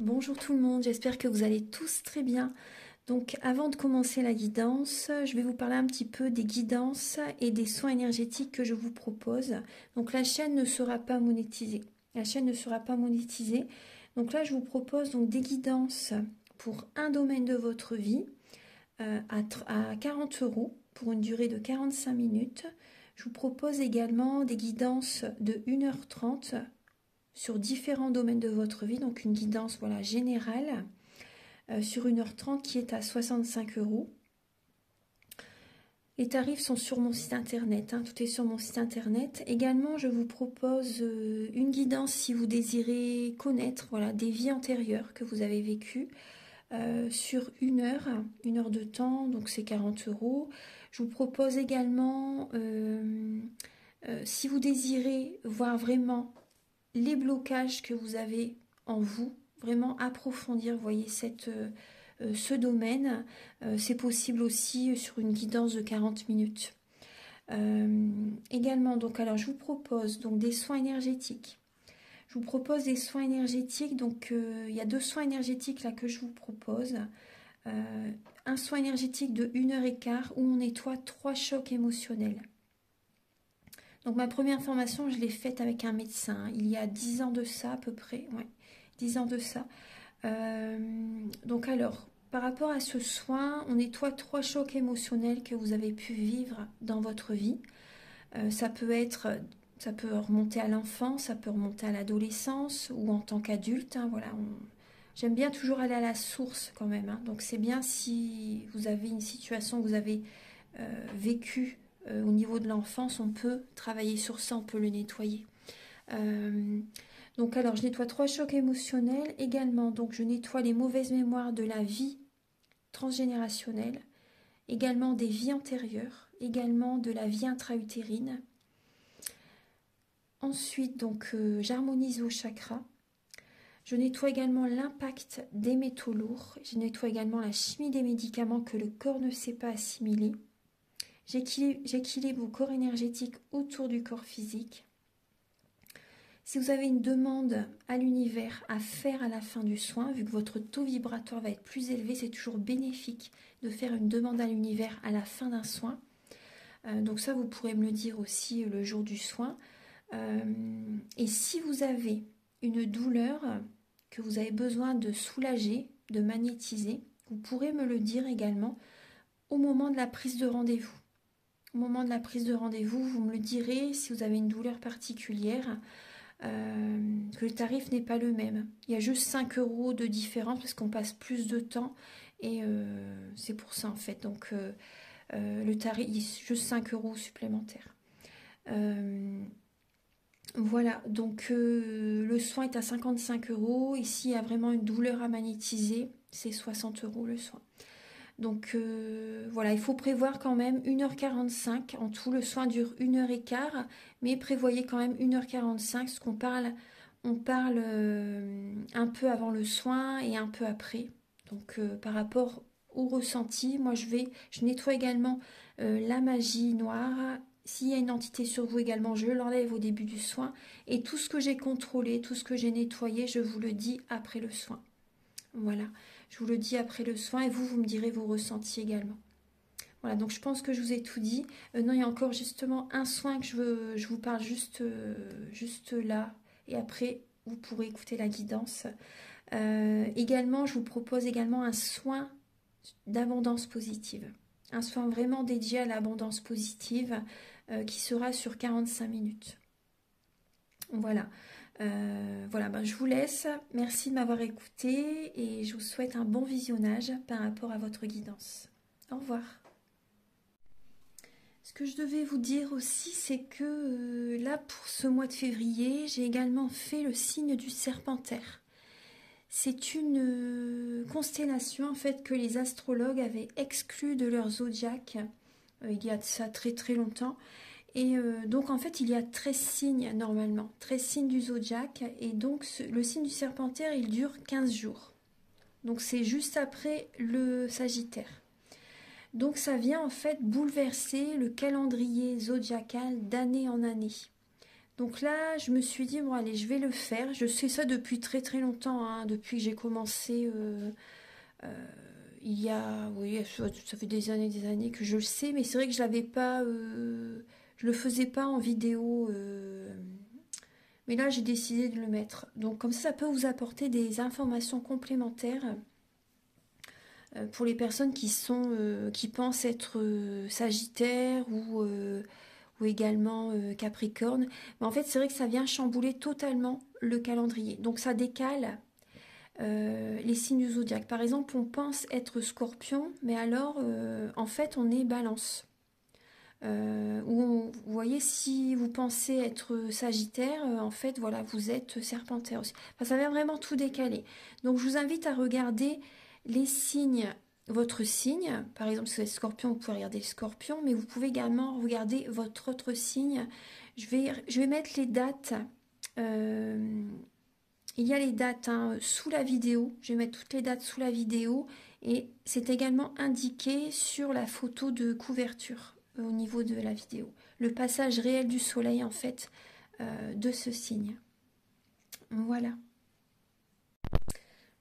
Bonjour tout le monde, j'espère que vous allez tous très bien. Donc avant de commencer la guidance, je vais vous parler un petit peu des guidances et des soins énergétiques que je vous propose. Donc la chaîne ne sera pas monétisée. La chaîne ne sera pas monétisée. Donc là je vous propose donc des guidances pour un domaine de votre vie à 40 € pour une durée de 45 minutes. Je vous propose également des guidances de 1h30 sur différents domaines de votre vie, donc une guidance voilà, générale sur 1h30 qui est à 65 €. Les tarifs sont sur mon site internet, hein, tout est sur mon site internet. Également, je vous propose une guidance si vous désirez connaître voilà, des vies antérieures que vous avez vécues sur une heure de temps, donc c'est 40 €. Je vous propose également, si vous désirez voir vraiment les blocages que vous avez en vous, vraiment approfondir, vous voyez, ce domaine, c'est possible aussi sur une guidance de 40 minutes. Également, donc, alors je vous propose donc des soins énergétiques. Je vous propose des soins énergétiques, donc il y a 2 soins énergétiques là que je vous propose. Un soin énergétique de 1h15 où on nettoie 3 chocs émotionnels. Donc ma première formation, je l'ai faite avec un médecin, il y a 10 ans de ça à peu près, ouais, 10 ans de ça. Donc alors, par rapport à ce soin, on nettoie 3 chocs émotionnels que vous avez pu vivre dans votre vie. Ça peut remonter à l'enfance, ça peut remonter à l'adolescence ou en tant qu'adulte, hein, voilà. J'aime bien toujours aller à la source quand même, hein. Donc c'est bien si vous avez une situation que vous avez vécue au niveau de l'enfance, on peut travailler sur ça, on peut le nettoyer. Donc alors je nettoie 3 chocs émotionnels également, donc je nettoie les mauvaises mémoires de la vie transgénérationnelle, également des vies antérieures, également de la vie intra-utérine. Ensuite donc j'harmonise vos chakras. Je nettoie également l'impact des métaux lourds. Je nettoie également la chimie des médicaments que le corps ne sait pas assimiler. J'équilibre vos corps énergétiques autour du corps physique. Si vous avez une demande à l'univers à faire à la fin du soin, vu que votre taux vibratoire va être plus élevé, c'est toujours bénéfique de faire une demande à l'univers à la fin d'un soin. Donc ça, vous pourrez me le dire aussi le jour du soin. Et si vous avez une douleur que vous avez besoin de soulager, de magnétiser, vous pourrez me le dire également au moment de la prise de rendez-vous. Au moment de la prise de rendez-vous, vous me le direz si vous avez une douleur particulière, que le tarif n'est pas le même. Il y a juste 5 € de différence parce qu'on passe plus de temps et c'est pour ça en fait. Donc le tarif, il y a juste 5 € supplémentaires. Voilà, donc le soin est à 55 €. Ici, il y a vraiment une douleur à magnétiser, c'est 60 € le soin. Donc voilà, il faut prévoir quand même 1h45. En tout, le soin dure 1h15, mais prévoyez quand même 1h45, parce qu'on parle, on parle un peu avant le soin et un peu après. Donc par rapport au ressenti, moi je nettoie également la magie noire. S'il y a une entité sur vous également, je l'enlève au début du soin. Et tout ce que j'ai contrôlé, tout ce que j'ai nettoyé, je vous le dis après le soin. Voilà, je vous le dis après le soin et vous me direz vos ressentis également. Voilà, donc je pense que je vous ai tout dit. Non, il y a encore justement un soin que je vous parle juste là. Et après, vous pourrez écouter la guidance. Également, je vous propose également un soin d'abondance positive. Un soin vraiment dédié à l'abondance positive qui sera sur 45 minutes. Voilà. Voilà, ben, je vous laisse. Merci de m'avoir écouté et je vous souhaite un bon visionnage par rapport à votre guidance. Au revoir. Ce que je devais vous dire aussi, c'est que là, pour ce mois de février, j'ai également fait le signe du Serpentaire. C'est une constellation en fait que les astrologues avaient exclue de leur zodiaque il y a de ça très très longtemps. Et donc en fait il y a 13 signes normalement, 13 signes du zodiaque, et donc le signe du Serpentaire il dure 15 jours. Donc c'est juste après le Sagittaire. Donc ça vient en fait bouleverser le calendrier zodiacal d'année en année. Donc là, je me suis dit, bon allez, je vais le faire. Je sais ça depuis très très longtemps, hein, depuis que j'ai commencé il y a, oui, ça fait des années que je le sais, mais c'est vrai que je l'avais pas, je le faisais pas en vidéo. Mais là, j'ai décidé de le mettre. Donc comme ça peut vous apporter des informations complémentaires pour les personnes qui pensent être Sagittaire ou également Capricorne. Mais en fait, c'est vrai que ça vient chambouler totalement le calendrier. Donc ça décale les signes du zodiaque. Par exemple, on pense être Scorpion, mais alors en fait, on est Balance. Vous voyez, si vous pensez être Sagittaire, en fait, voilà, vous êtes Serpentaire aussi. Enfin, ça vient vraiment tout décaler. Donc, je vous invite à regarder les signes, votre signe. Par exemple, si vous êtes Scorpion, vous pouvez regarder le Scorpion, mais vous pouvez également regarder votre autre signe. Je vais mettre les dates. Il y a les dates hein, sous la vidéo. Je vais mettre toutes les dates sous la vidéo. Et c'est également indiqué sur la photo de couverture au niveau de la vidéo. Le passage réel du soleil, en fait, de ce signe. Voilà.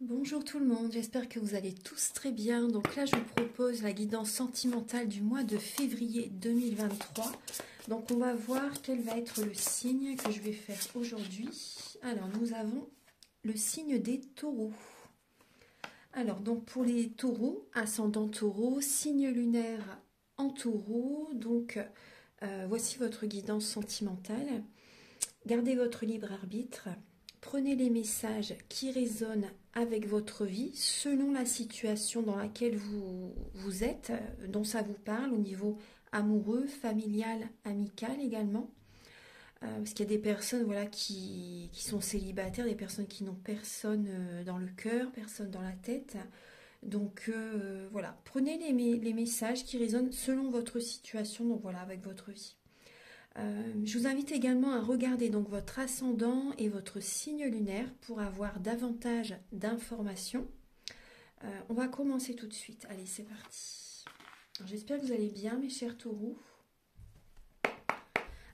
Bonjour tout le monde, j'espère que vous allez tous très bien. Donc là, je vous propose la guidance sentimentale du mois de février 2023. Donc on va voir quel va être le signe que je vais faire aujourd'hui. Alors, nous avons le signe des taureaux. Alors, donc pour les taureaux, ascendant taureau, signe lunaire en taureau, donc voici votre guidance sentimentale. Gardez votre libre arbitre, prenez les messages qui résonnent avec votre vie selon la situation dans laquelle vous êtes, dont ça vous parle au niveau amoureux, familial, amical également. Parce qu'il y a des personnes voilà, qui sont célibataires, des personnes qui n'ont personne dans le cœur, personne dans la tête. Donc voilà, prenez les messages qui résonnent selon votre situation, donc voilà, avec votre vie. Je vous invite également à regarder donc votre ascendant et votre signe lunaire pour avoir davantage d'informations. On va commencer tout de suite. Allez, c'est parti. J'espère que vous allez bien, mes chers taureaux.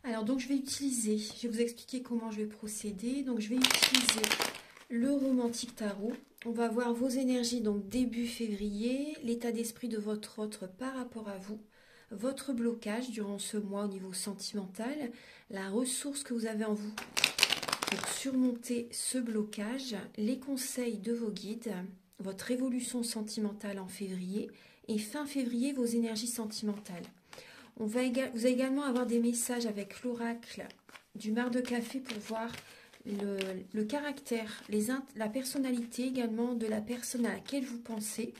Alors, donc je vais vous expliquer comment je vais procéder. Donc, je vais utiliser le romantique tarot. On va voir vos énergies, donc début février, l'état d'esprit de votre autre par rapport à vous, votre blocage durant ce mois au niveau sentimental, la ressource que vous avez en vous pour surmonter ce blocage, les conseils de vos guides, votre évolution sentimentale en février et fin février, vos énergies sentimentales. Vous allez également avoir des messages avec l'oracle du mar de café pour voir le caractère, la personnalité également de la personne à laquelle vous pensez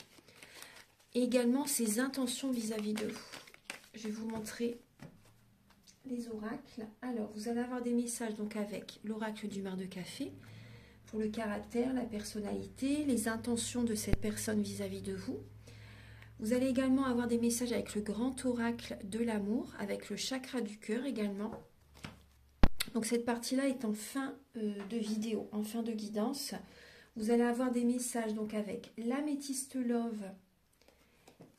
et également ses intentions vis-à-vis de vous. Je vais vous montrer les oracles. Alors, vous allez avoir des messages donc avec l'oracle du mar de café pour le caractère, la personnalité, les intentions de cette personne vis-à-vis de vous. Vous allez également avoir des messages avec le grand oracle de l'amour, avec le chakra du cœur également. Donc cette partie-là est en fin de vidéo, en fin de guidance. Vous allez avoir des messages donc avec l'améthyste love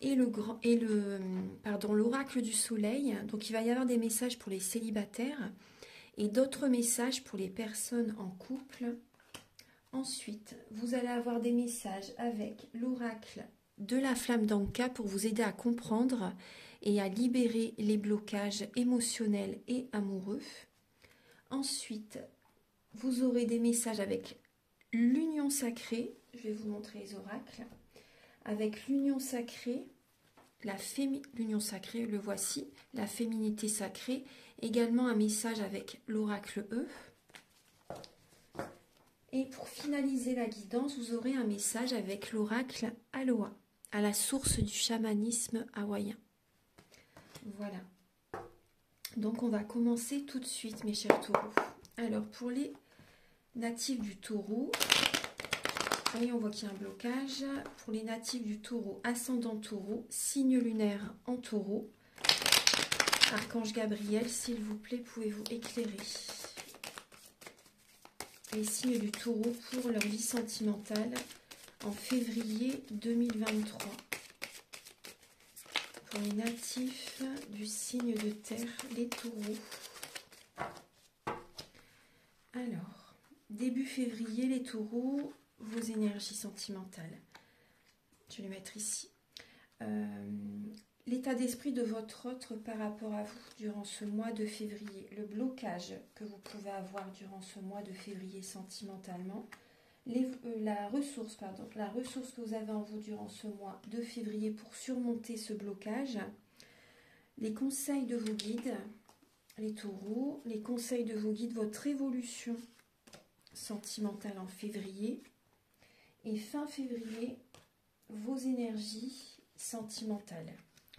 et l'oracle du soleil. Donc il va y avoir des messages pour les célibataires et d'autres messages pour les personnes en couple. Ensuite, vous allez avoir des messages avec l'oracle de la flamme d'Anka pour vous aider à comprendre et à libérer les blocages émotionnels et amoureux. Ensuite, vous aurez des messages avec l'union sacrée. Je vais vous montrer les oracles. Avec l'union sacrée, l'union sacrée, le voici, la féminité sacrée. Également un message avec l'oracle E. Et pour finaliser la guidance, vous aurez un message avec l'oracle Aloha, à la source du chamanisme hawaïen. Voilà. Donc on va commencer tout de suite, mes chers taureaux. Alors pour les natifs du taureau, voyez, on voit qu'il y a un blocage. Pour les natifs du taureau, ascendant taureau, signe lunaire en taureau. Archange Gabriel, s'il vous plaît, pouvez-vous éclairer les signes du taureau pour leur vie sentimentale en février 2023. Pour les natifs du signe de terre, les taureaux. Alors, début février, les taureaux, vos énergies sentimentales. Je vais les mettre ici. L'état d'esprit de votre autre par rapport à vous durant ce mois de février. Le blocage que vous pouvez avoir durant ce mois de février sentimentalement. La ressource que vous avez en vous durant ce mois de février pour surmonter ce blocage. Les conseils de vos guides, les taureaux. Les conseils de vos guides, votre évolution sentimentale en février. Et fin février, vos énergies sentimentales.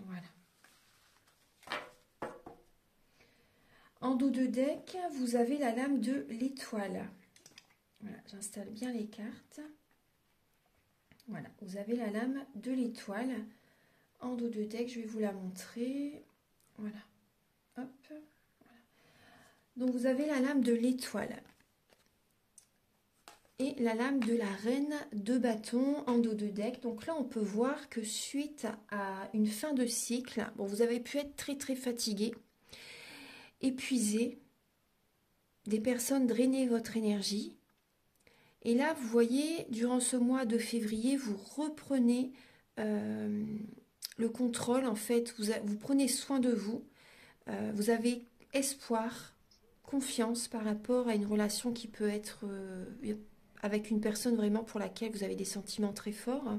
Voilà. En dos de deck, vous avez la lame de l'étoile. Voilà, j'installe bien les cartes. Voilà, vous avez la lame de l'étoile. En dos de deck, je vais vous la montrer. Voilà. Hop. Voilà. Donc, vous avez la lame de l'étoile. Et la lame de la reine de bâton en dos de deck. Donc là, on peut voir que suite à une fin de cycle, bon, vous avez pu être très très fatigué, épuisé, des personnes drainer votre énergie. Et là, vous voyez, durant ce mois de février, vous reprenez le contrôle. En fait, vous prenez soin de vous. Vous avez espoir, confiance par rapport à une relation qui peut être avec une personne vraiment pour laquelle vous avez des sentiments très forts.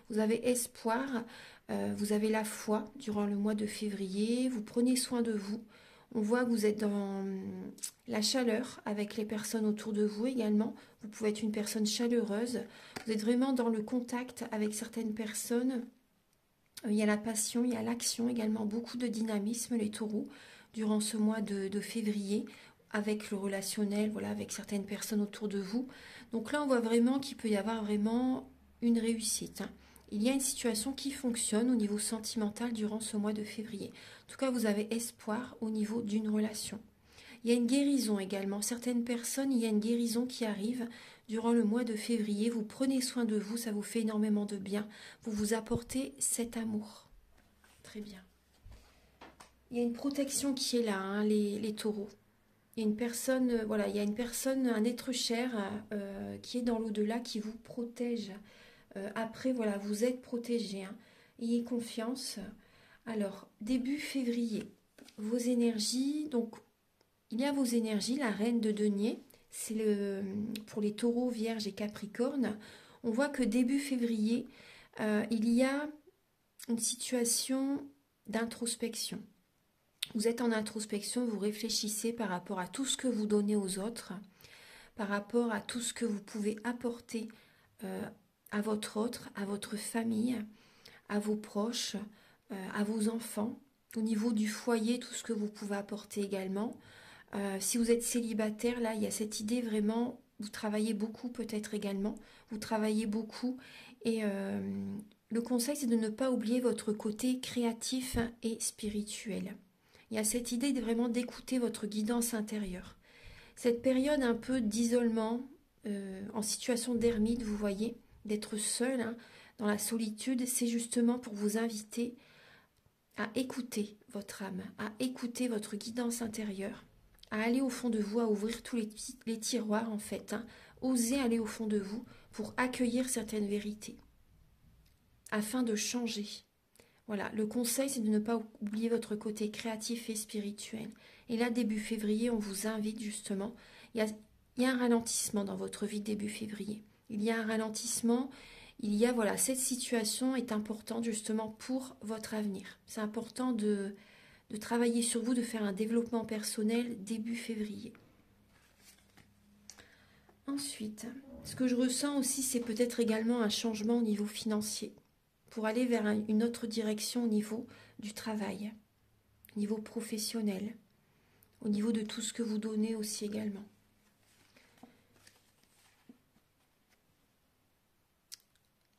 Vous avez espoir, vous avez la foi durant le mois de février, vous prenez soin de vous. On voit que vous êtes dans la chaleur avec les personnes autour de vous également. Vous pouvez être une personne chaleureuse. Vous êtes vraiment dans le contact avec certaines personnes. Il y a la passion, il y a l'action également, beaucoup de dynamisme, les taureaux, durant ce mois de février, avec le relationnel, voilà, avec certaines personnes autour de vous. Donc là, on voit vraiment qu'il peut y avoir vraiment une réussite. Il y a une situation qui fonctionne au niveau sentimental durant ce mois de février. En tout cas, vous avez espoir au niveau d'une relation. Il y a une guérison également. Certaines personnes, il y a une guérison qui arrive durant le mois de février. Vous prenez soin de vous, ça vous fait énormément de bien. Vous vous apportez cet amour. Très bien. Il y a une protection qui est là, hein, les taureaux. Il y a une personne, voilà, il y a une personne, un être cher qui est dans l'au-delà, qui vous protège. Après, voilà, vous êtes protégé. Hein. Ayez confiance. Alors, début février, vos énergies. Donc, il y a vos énergies, la reine de denier. C'est pour les taureaux, vierges et capricornes. On voit que début février, il y a une situation d'introspection. Vous êtes en introspection, vous réfléchissez par rapport à tout ce que vous donnez aux autres, par rapport à tout ce que vous pouvez apporter à votre autre, à votre famille, à vos proches, à vos enfants, au niveau du foyer, tout ce que vous pouvez apporter également. Si vous êtes célibataire, là, il y a cette idée vraiment, vous travaillez beaucoup peut-être également, vous travaillez beaucoup et le conseil, c'est de ne pas oublier votre côté créatif et spirituel. Il y a cette idée de vraiment d'écouter votre guidance intérieure. Cette période un peu d'isolement, en situation d'ermite, vous voyez, d'être seul hein, dans la solitude, c'est justement pour vous inviter à écouter votre âme, à écouter votre guidance intérieure, à aller au fond de vous, à ouvrir tous les tiroirs en fait, hein, oser aller au fond de vous pour accueillir certaines vérités, afin de changer. Voilà, le conseil, c'est de ne pas oublier votre côté créatif et spirituel. Et là, début février, on vous invite justement. Il y a un ralentissement dans votre vie début février. Il y a un ralentissement. Il y a, voilà, cette situation est importante justement pour votre avenir. C'est important de travailler sur vous, de faire un développement personnel début février. Ensuite, ce que je ressens aussi, c'est peut-être également un changement au niveau financier, pour aller vers une autre direction au niveau du travail, au niveau professionnel, au niveau de tout ce que vous donnez aussi également.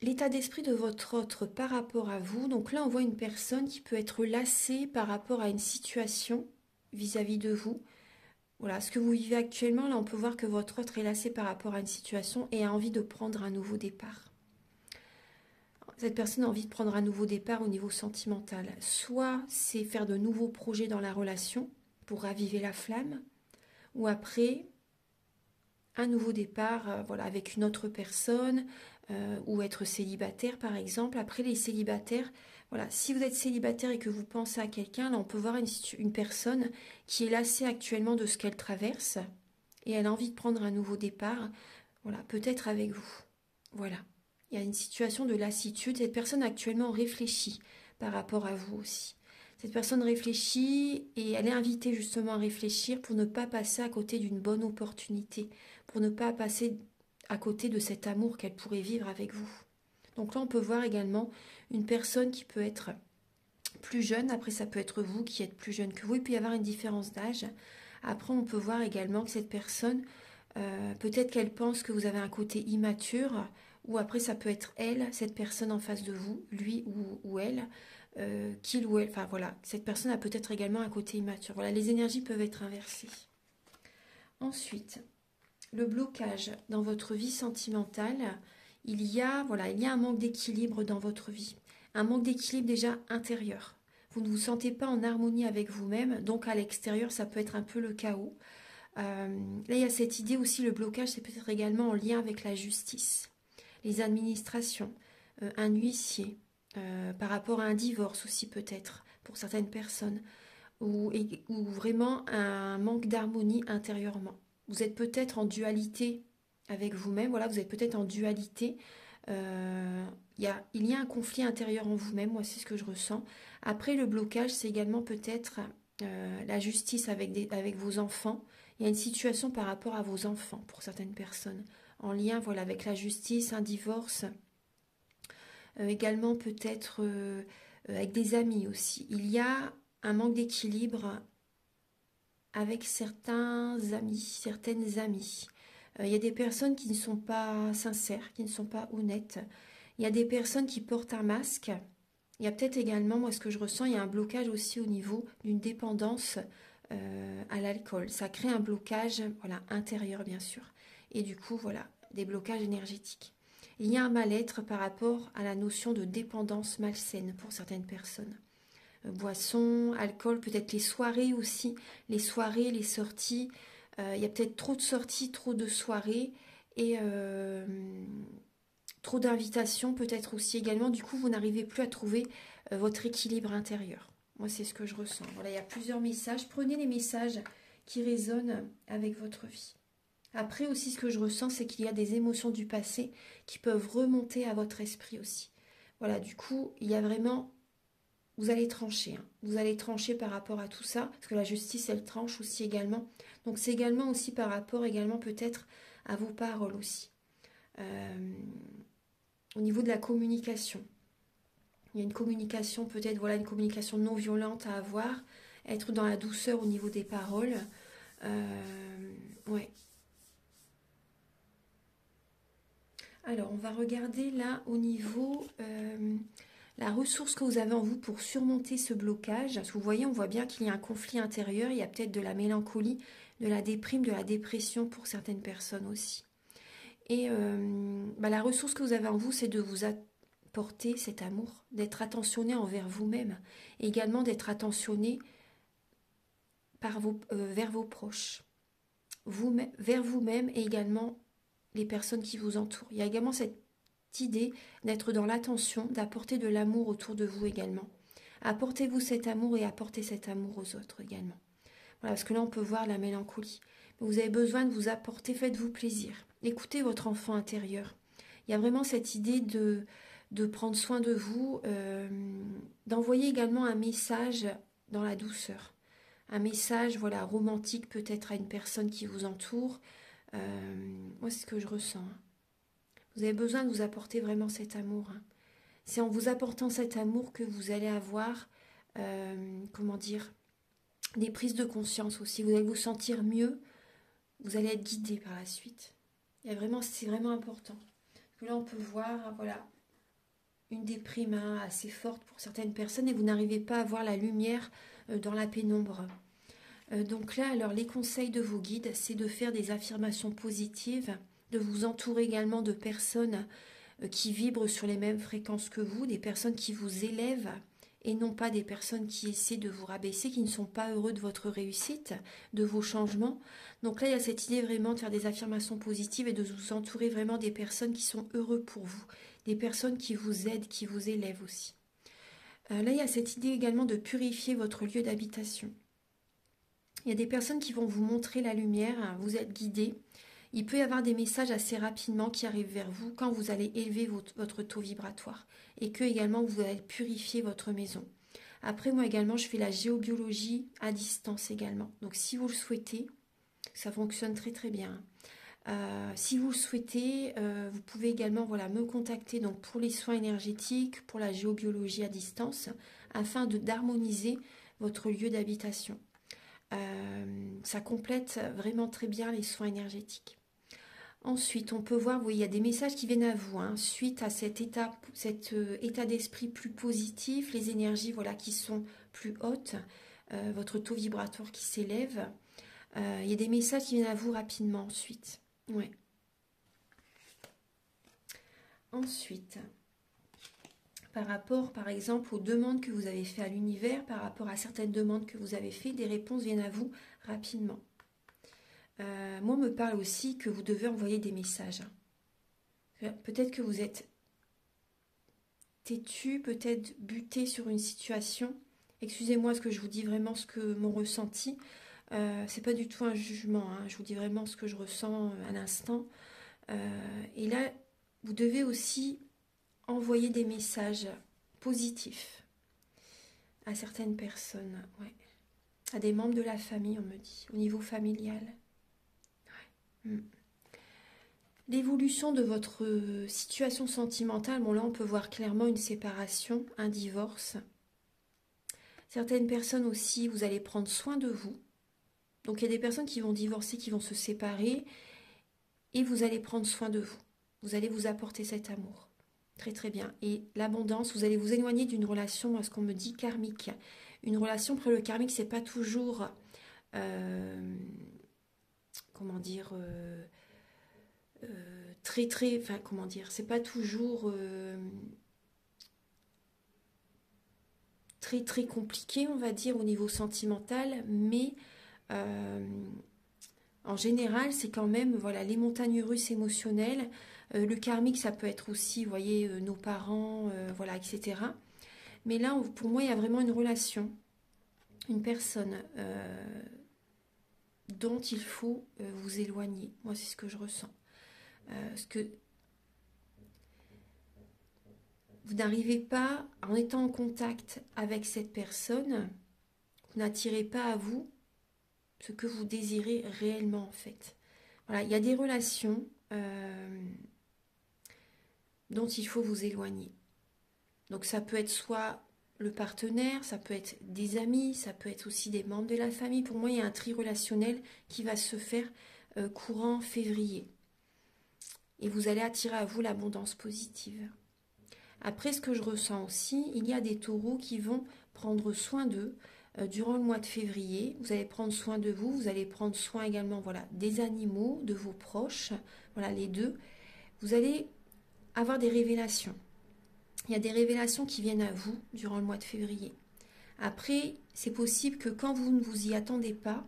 L'état d'esprit de votre autre par rapport à vous, donc là on voit une personne qui peut être lassée par rapport à une situation vis-à-vis de vous. Voilà, ce que vous vivez actuellement, là on peut voir que votre autre est lassé par rapport à une situation et a envie de prendre un nouveau départ. Cette personne a envie de prendre un nouveau départ au niveau sentimental. Soit c'est faire de nouveaux projets dans la relation pour raviver la flamme, ou après, un nouveau départ, voilà, avec une autre personne, ou être célibataire par exemple. Après les célibataires, voilà, si vous êtes célibataire et que vous pensez à quelqu'un, là on peut voir une personne qui est lassée actuellement de ce qu'elle traverse et elle a envie de prendre un nouveau départ, voilà, peut-être avec vous. Voilà, il y a une situation de lassitude. Cette personne actuellement réfléchit par rapport à vous aussi. Cette personne réfléchit et elle est invitée justement à réfléchir pour ne pas passer à côté d'une bonne opportunité, pour ne pas passer à côté de cet amour qu'elle pourrait vivre avec vous. Donc là, on peut voir également une personne qui peut être plus jeune. Après, ça peut être vous qui êtes plus jeune que vous. Il peut y avoir une différence d'âge. Après, on peut voir également que cette personne, peut-être qu'elle pense que vous avez un côté immature, ou après, ça peut être elle, cette personne en face de vous, lui ou elle, qu'il ou elle. Enfin voilà, cette personne a peut-être également un côté immature. Voilà, les énergies peuvent être inversées. Ensuite, le blocage dans votre vie sentimentale, voilà, il y a un manque d'équilibre dans votre vie. Un manque d'équilibre déjà intérieur. Vous ne vous sentez pas en harmonie avec vous-même, donc à l'extérieur, ça peut être un peu le chaos. Là, il y a cette idée aussi, le blocage, c'est peut-être également en lien avec la justice, les administrations, un huissier, par rapport à un divorce aussi peut-être, pour certaines personnes, ou vraiment un manque d'harmonie intérieurement. Vous êtes peut-être en dualité avec vous-même, voilà, vous êtes peut-être en dualité. Il y a un conflit intérieur en vous-même, moi c'est ce que je ressens. Après le blocage, c'est également peut-être la justice avec vos enfants. Il y a une situation par rapport à vos enfants pour certaines personnes, en lien voilà, avec la justice, un divorce, également peut-être avec des amis aussi. Il y a un manque d'équilibre avec certaines amies. Il y a des personnes qui ne sont pas sincères, qui ne sont pas honnêtes. Il y a des personnes qui portent un masque. Il y a peut-être également, moi ce que je ressens, il y a un blocage aussi au niveau d'une dépendance à l'alcool. Ça crée un blocage, voilà, intérieur bien sûr. Et du coup, voilà, des blocages énergétiques. Il y a un mal-être par rapport à la notion de dépendance malsaine pour certaines personnes. Boissons, alcool, peut-être les soirées aussi, les soirées, les sorties. Il y a peut-être trop de sorties, trop de soirées et trop d'invitations peut-être aussi également. Du coup, vous n'arrivez plus à trouver votre équilibre intérieur. Moi, c'est ce que je ressens. Voilà, il y a plusieurs messages. Prenez les messages qui résonnent avec votre vie. Après aussi, ce que je ressens, c'est qu'il y a des émotions du passé qui peuvent remonter à votre esprit aussi. Voilà, du coup, il y a vraiment... Vous allez trancher. Hein. Vous allez trancher par rapport à tout ça, parce que la justice, elle tranche aussi également. Donc, c'est également aussi par rapport également peut-être à vos paroles aussi. Au niveau de la communication. Il y a une communication, peut-être, voilà, une communication non violente à avoir. Être dans la douceur au niveau des paroles. Ouais. Alors, on va regarder là au niveau la ressource que vous avez en vous pour surmonter ce blocage. Parce que vous voyez, on voit bien qu'il y a un conflit intérieur. Il y a peut-être de la mélancolie, de la déprime, de la dépression pour certaines personnes aussi. Et la ressource que vous avez en vous, c'est de vous apporter cet amour, d'être attentionné envers vous-même. Et également d'être attentionné vers vos proches. Vers vous-même et également les personnes qui vous entourent. Il y a également cette idée d'être dans l'attention, d'apporter de l'amour autour de vous également. Apportez-vous cet amour et apportez cet amour aux autres également. Voilà, parce que là, on peut voir la mélancolie. Vous avez besoin de vous apporter, faites-vous plaisir. Écoutez votre enfant intérieur. Il y a vraiment cette idée de prendre soin de vous, d'envoyer également un message dans la douceur. Un message, voilà, romantique peut-être à une personne qui vous entoure. Moi, c'est ce que je ressens. Vous avez besoin de vous apporter vraiment cet amour. C'est en vous apportant cet amour que vous allez avoir, comment dire, des prises de conscience aussi. Vous allez vous sentir mieux. Vous allez être guidé par la suite. C'est vraiment important. Parce que là, on peut voir, voilà, une déprime assez forte pour certaines personnes et vous n'arrivez pas à voir la lumière dans la pénombre. Donc là, alors, les conseils de vos guides, c'est de faire des affirmations positives, de vous entourer également de personnes qui vibrent sur les mêmes fréquences que vous, des personnes qui vous élèvent et non pas des personnes qui essaient de vous rabaisser, qui ne sont pas heureux de votre réussite, de vos changements. Donc là, il y a cette idée vraiment de faire des affirmations positives et de vous entourer vraiment des personnes qui sont heureuses pour vous, des personnes qui vous aident, qui vous élèvent aussi. Là, il y a cette idée également de purifier votre lieu d'habitation. Il y a des personnes qui vont vous montrer la lumière, vous êtes guidés. Il peut y avoir des messages assez rapidement qui arrivent vers vous quand vous allez élever votre taux vibratoire et que également vous allez purifier votre maison. Après, moi également, je fais la géobiologie à distance également. Donc, si vous le souhaitez, ça fonctionne très très bien. Si vous le souhaitez, vous pouvez également me contacter donc, pour les soins énergétiques, pour la géobiologie à distance, afin d'harmoniser votre lieu d'habitation. Ça complète vraiment très bien les soins énergétiques. Ensuite, on peut voir, vous voyez, il y a des messages qui viennent à vous, suite à cet état d'esprit plus positif, les énergies qui sont plus hautes, votre taux vibratoire qui s'élève. Il y a des messages qui viennent à vous rapidement ensuite. Ouais. Ensuite, par rapport, par exemple, aux demandes que vous avez faites à l'univers, par rapport à certaines demandes que vous avez faites, des réponses viennent à vous rapidement. Moi, on me parle aussi que vous devez envoyer des messages. Peut-être que vous êtes têtu, peut-être buté sur une situation. Excusez-moi ce que je vous dis vraiment, ce que mon ressenti. C'est pas du tout un jugement. Je vous dis vraiment ce que je ressens à l'instant. Et là, vous devez aussi envoyer des messages positifs à certaines personnes. Ouais. À des membres de la famille, on me dit, au niveau familial. L'évolution de votre situation sentimentale, bon là on peut voir clairement une séparation, un divorce. Certaines personnes aussi, vous allez prendre soin de vous. Donc il y a des personnes qui vont divorcer, qui vont se séparer, et vous allez prendre soin de vous. Vous allez vous apporter cet amour. Très très bien. Et l'abondance, vous allez vous éloigner d'une relation, à ce qu'on me dit, karmique. Une relation, après le karmique, c'est pas toujours... comment dire très très, enfin comment dire, c'est pas toujours très très compliqué, on va dire, au niveau sentimental, mais en général, c'est quand même les montagnes russes émotionnelles. Le karmique, ça peut être aussi, vous voyez, nos parents, etc. Mais là, pour moi, il y a vraiment une relation, une personne dont il faut vous éloigner. Moi, c'est ce que je ressens. Parce que vous n'arrivez pas, en étant en contact avec cette personne, vous n'attirez pas à vous ce que vous désirez réellement en fait. Voilà, il y a des relations dont il faut vous éloigner. Donc ça peut être soit le partenaire, ça peut être des amis, ça peut être aussi des membres de la famille. Pour moi, il y a un tri relationnel qui va se faire courant février. Et vous allez attirer à vous l'abondance positive. Après, ce que je ressens aussi, il y a des taureaux qui vont prendre soin d'eux durant le mois de février. Vous allez prendre soin de vous, vous allez prendre soin également des animaux, de vos proches, les deux. Vous allez avoir des révélations. Il y a des révélations qui viennent à vous durant le mois de février. Après, c'est possible que quand vous ne vous y attendez pas,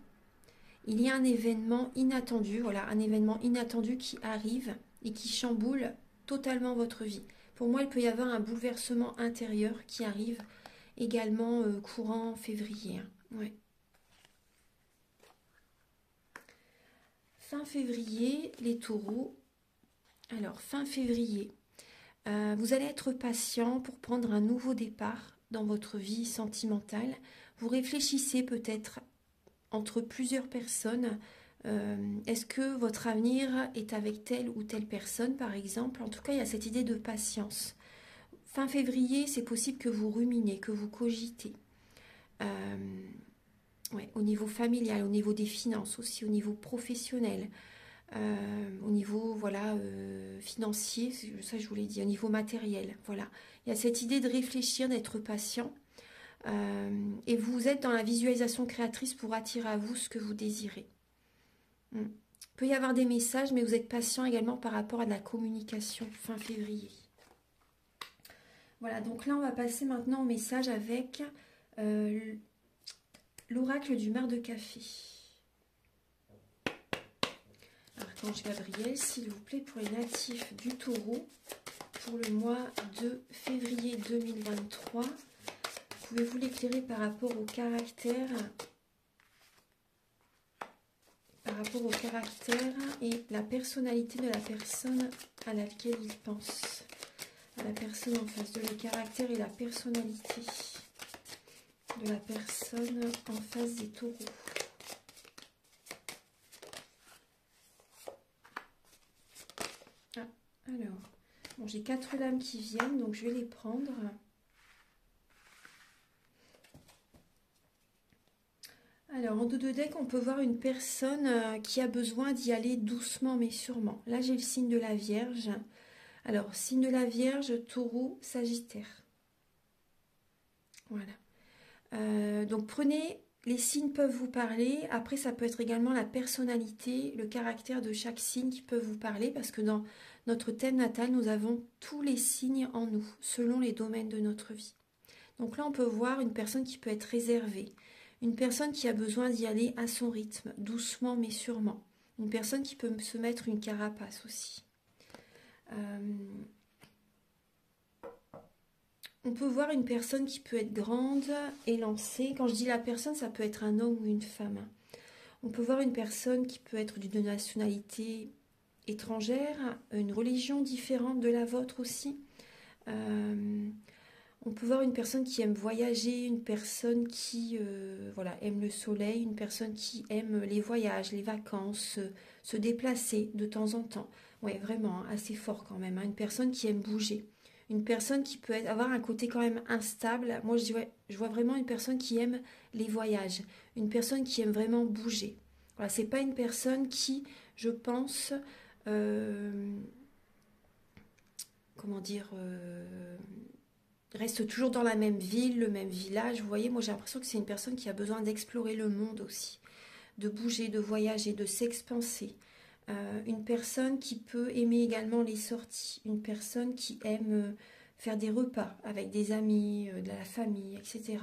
il y a un événement inattendu, un événement inattendu qui arrive et qui chamboule totalement votre vie. Pour moi, il peut y avoir un bouleversement intérieur qui arrive également courant février. Ouais. Fin février, les taureaux. Alors, fin février, vous allez être patient pour prendre un nouveau départ dans votre vie sentimentale. Vous réfléchissez peut-être entre plusieurs personnes. Est-ce que votre avenir est avec telle ou telle personne, par exemple? En tout cas, il y a cette idée de patience. Fin février, c'est possible que vous ruminez, que vous cogitez. Au niveau familial, au niveau des finances aussi, au niveau professionnel, au niveau financier, ça je vous l'ai dit, au niveau matériel. Voilà. Il y a cette idée de réfléchir, d'être patient. Et vous êtes dans la visualisation créatrice pour attirer à vous ce que vous désirez. Il peut y avoir des messages, mais vous êtes patient également par rapport à la communication fin février. Voilà, donc là on va passer maintenant au message avec l'oracle du mar de café. Archange Gabriel, s'il vous plaît, pour les natifs du Taureau, pour le mois de février 2023, pouvez-vous l'éclairer par rapport au caractère et la personnalité de la personne à laquelle il pense, à la personne en face, de le caractère et la personnalité de la personne en face des taureaux. Ah, alors, bon, j'ai 4 lames qui viennent, donc je vais les prendre. Alors, en dos de deck, on peut voir une personne qui a besoin d'y aller doucement mais sûrement. Là, j'ai le signe de la Vierge. Alors, signe de la Vierge, Taureau, Sagittaire. Voilà. Donc, prenez, les signes peuvent vous parler. Après, ça peut être également la personnalité, le caractère de chaque signe qui peut vous parler. Parce que dans notre thème natal, nous avons tous les signes en nous, selon les domaines de notre vie. Donc là, on peut voir une personne qui peut être réservée. Une personne qui a besoin d'y aller à son rythme, doucement mais sûrement. Une personne qui peut se mettre une carapace aussi. On peut voir une personne qui peut être grande, élancée. Quand je dis la personne, ça peut être un homme ou une femme. On peut voir une personne qui peut être d'une nationalité étrangère, une religion différente de la vôtre aussi. On peut voir une personne qui aime voyager, une personne qui voilà, aime le soleil, une personne qui aime les voyages, les vacances, se déplacer de temps en temps. Oui, vraiment, hein, assez fort quand même. Hein. Une personne qui aime bouger. Une personne qui peut avoir un côté quand même instable. Moi, je vois vraiment une personne qui aime les voyages. Une personne qui aime vraiment bouger. Voilà, c'est pas une personne qui, je pense, comment dire... reste toujours dans la même ville, le même village. Vous voyez, moi j'ai l'impression que c'est une personne qui a besoin d'explorer le monde aussi, de bouger, de voyager, de s'expanser. Une personne qui peut aimer également les sorties, une personne qui aime faire des repas avec des amis, de la famille, etc.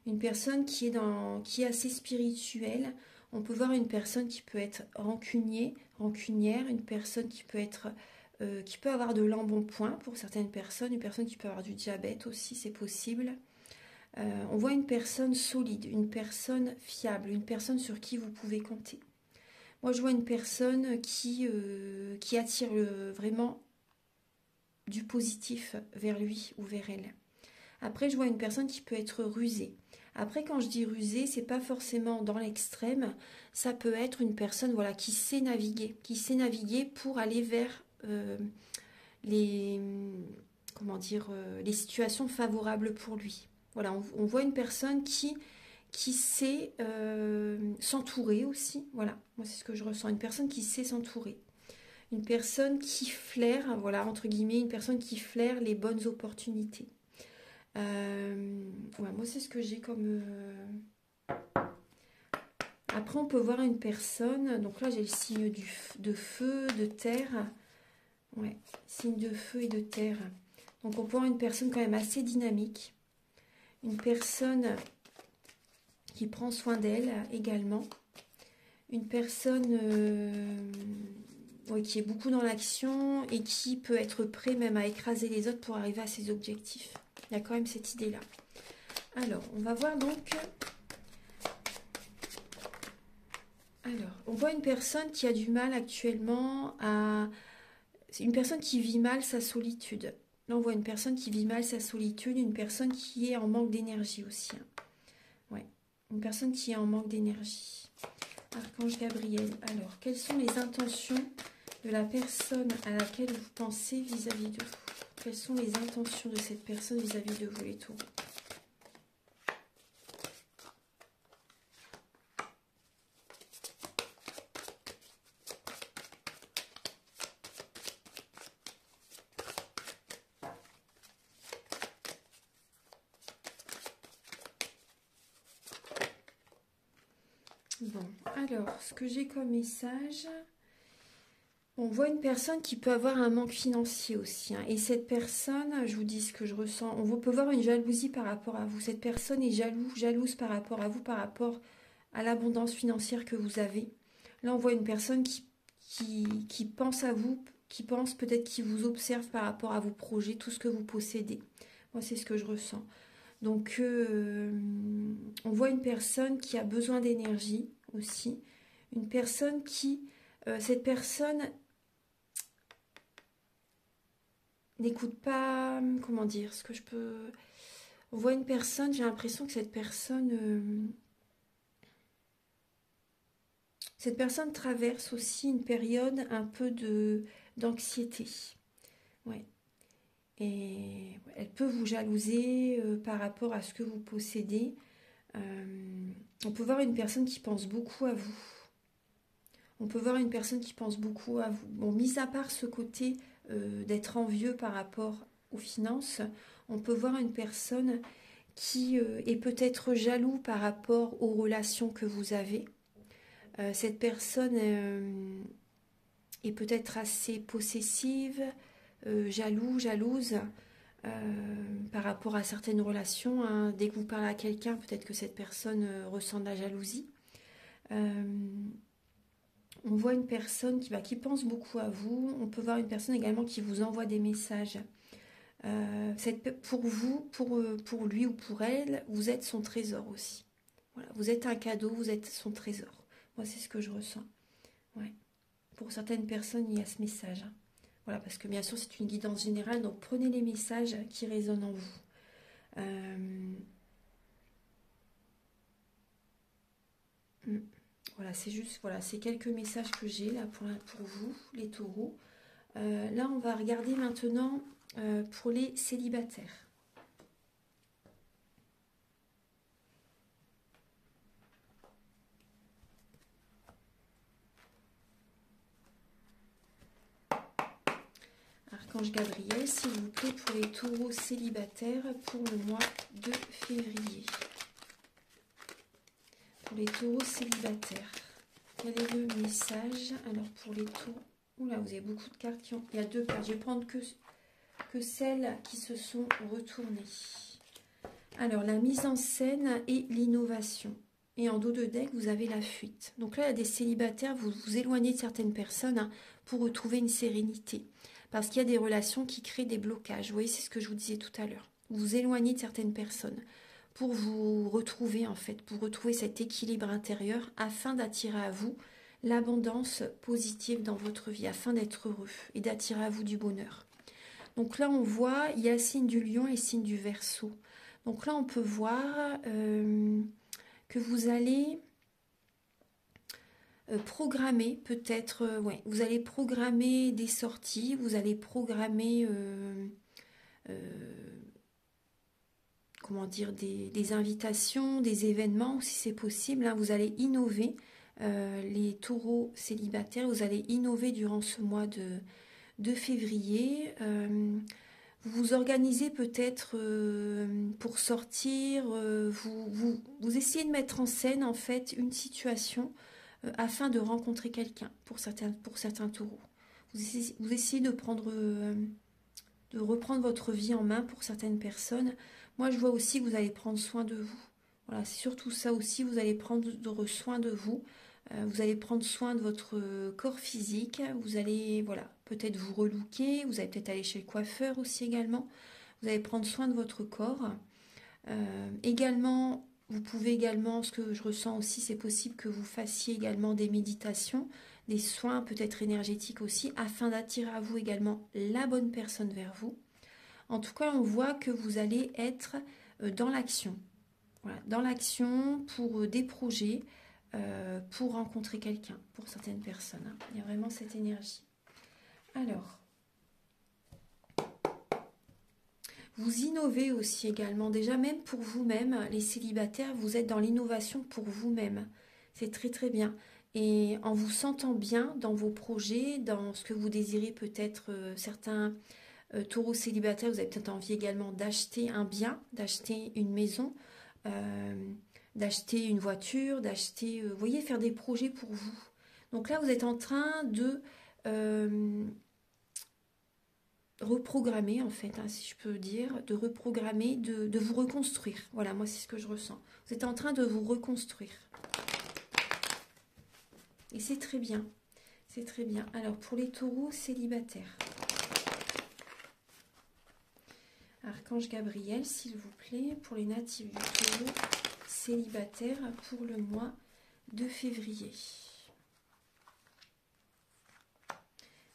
Une personne qui est assez spirituelle. On peut voir une personne qui peut être rancunière, une personne qui peut avoir de l'embonpoint pour certaines personnes, une personne qui peut avoir du diabète aussi, c'est possible. On voit une personne solide, une personne fiable, une personne sur qui vous pouvez compter. Moi, je vois une personne qui attire vraiment du positif vers lui ou vers elle. Après, je vois une personne qui peut être rusée. Après, quand je dis rusée, c'est pas forcément dans l'extrême. Ça peut être une personne, voilà, qui sait naviguer pour aller vers les, comment dire, les situations favorables pour lui. Voilà, on voit une personne qui sait s'entourer aussi. Voilà, moi c'est ce que je ressens. Une personne qui sait s'entourer. Une personne qui flaire, voilà, entre guillemets, une personne qui flaire les bonnes opportunités. Ouais, moi c'est ce que j'ai comme... Après on peut voir une personne, donc là j'ai le signe de feu, de terre. Ouais, signe de feu et de terre. Donc on peut voir une personne quand même assez dynamique. Une personne qui prend soin d'elle également. Une personne ouais, qui est beaucoup dans l'action et qui peut être prêt même à écraser les autres pour arriver à ses objectifs. Il y a quand même cette idée-là. Alors, on va voir donc... Alors, on voit une personne qui a du mal actuellement à... C'est une personne qui vit mal sa solitude. Là, on voit une personne qui vit mal sa solitude, une personne qui est en manque d'énergie aussi. Ouais, une personne qui est en manque d'énergie. Archange Gabriel. Alors, quelles sont les intentions de la personne à laquelle vous pensez vis-à-vis de vous? Quelles sont les intentions de cette personne vis-à-vis de vous, les taureaux? Bon, alors, ce que j'ai comme message, On voit une personne qui peut avoir un manque financier aussi, hein. Et cette personne, je vous dis ce que je ressens, on peut voir une jalousie par rapport à vous. Cette personne est jalouse par rapport à vous, par rapport à l'abondance financière que vous avez. Là, on voit une personne qui pense à vous, qui pense peut-être qui vous observe par rapport à vos projets, tout ce que vous possédez. Moi, c'est ce que je ressens. Donc, on voit une personne qui a besoin d'énergie aussi. Une personne cette personne n'écoute pas, comment dire, ce que je peux... On voit une personne, j'ai l'impression que cette personne traverse aussi une période un peu d'anxiété. Ouais. Et elle peut vous jalouser par rapport à ce que vous possédez. On peut voir une personne qui pense beaucoup à vous. On peut voir une personne qui pense beaucoup à vous. Bon, mis à part ce côté d'être envieux par rapport aux finances, on peut voir une personne qui est peut-être jaloux par rapport aux relations que vous avez. Cette personne est peut-être assez possessive, jalouse par rapport à certaines relations, hein. Dès que vous parlez à quelqu'un, peut-être que cette personne ressent de la jalousie. On voit une personne qui pense beaucoup à vous. On peut voir une personne également qui vous envoie des messages. Pour vous, pour lui ou pour elle, vous êtes son trésor aussi. Voilà, vous êtes un cadeau, vous êtes son trésor. Moi, c'est ce que je ressens. Ouais. Pour certaines personnes, il y a ce message, hein. Voilà, parce que bien sûr, c'est une guidance générale, donc prenez les messages qui résonnent en vous. Voilà, c'est juste, voilà, c'est quelques messages que j'ai là pour vous, les taureaux. Là, on va regarder maintenant pour les célibataires. Archange Gabriel, s'il vous plaît, pour les taureaux célibataires pour le mois de février. Pour les taureaux célibataires, quel est le message? Alors, pour les taureaux... Oula, vous avez beaucoup de cartes qui ont... Il y a deux cartes. Je vais prendre que celles qui se sont retournées. Alors, la mise en scène et l'innovation. Et en dos de deck, vous avez la fuite. Donc là, il y a des célibataires, vous vous éloignez de certaines personnes, hein, pour retrouver une sérénité. Parce qu'il y a des relations qui créent des blocages. Vous voyez, c'est ce que je vous disais tout à l'heure. Vous vous éloignez de certaines personnes pour vous retrouver, en fait, pour retrouver cet équilibre intérieur afin d'attirer à vous l'abondance positive dans votre vie, afin d'être heureux et d'attirer à vous du bonheur. Donc là, on voit, il y a le signe du lion et le signe du verseau. Donc là, on peut voir que vous allez programmer peut-être, ouais, vous allez programmer des sorties, vous allez programmer, comment dire, des invitations, des événements, si c'est possible, hein. Vous allez innover, les taureaux célibataires, vous allez innover durant ce mois de février. Vous vous organisez peut-être pour sortir, vous essayez de mettre en scène en fait une situation afin de rencontrer quelqu'un pour certains taureaux. Vous essayez de reprendre votre vie en main pour certaines personnes. Moi, je vois aussi que vous allez prendre soin de vous. Voilà, c'est surtout ça aussi, vous allez prendre soin de vous. Vous allez prendre soin de votre corps physique. Vous allez, voilà, peut-être vous relooker. Vous allez peut-être aller chez le coiffeur aussi également. Vous allez prendre soin de votre corps. Également, vous pouvez également, ce que je ressens aussi, c'est possible que vous fassiez également des méditations, des soins peut-être énergétiques aussi, afin d'attirer à vous également la bonne personne vers vous. En tout cas, on voit que vous allez être dans l'action. Voilà, dans l'action pour des projets, pour rencontrer quelqu'un, pour certaines personnes, hein. Il y a vraiment cette énergie. Alors, vous innovez aussi également. Déjà, même pour vous-même, les célibataires, vous êtes dans l'innovation pour vous-même. C'est très très bien. Et en vous sentant bien dans vos projets, dans ce que vous désirez peut-être, certains taureaux célibataires, vous avez peut-être envie également d'acheter un bien, d'acheter une maison, d'acheter une voiture, d'acheter, vous voyez, faire des projets pour vous. Donc là, vous êtes en train de reprogrammer, en fait, hein, si je peux dire, de reprogrammer, de vous reconstruire. Voilà, moi, c'est ce que je ressens. Vous êtes en train de vous reconstruire. Et c'est très bien. C'est très bien. Alors, pour les taureaux célibataires. Archange Gabriel, s'il vous plaît, pour les natifs du taureau célibataire pour le mois de février.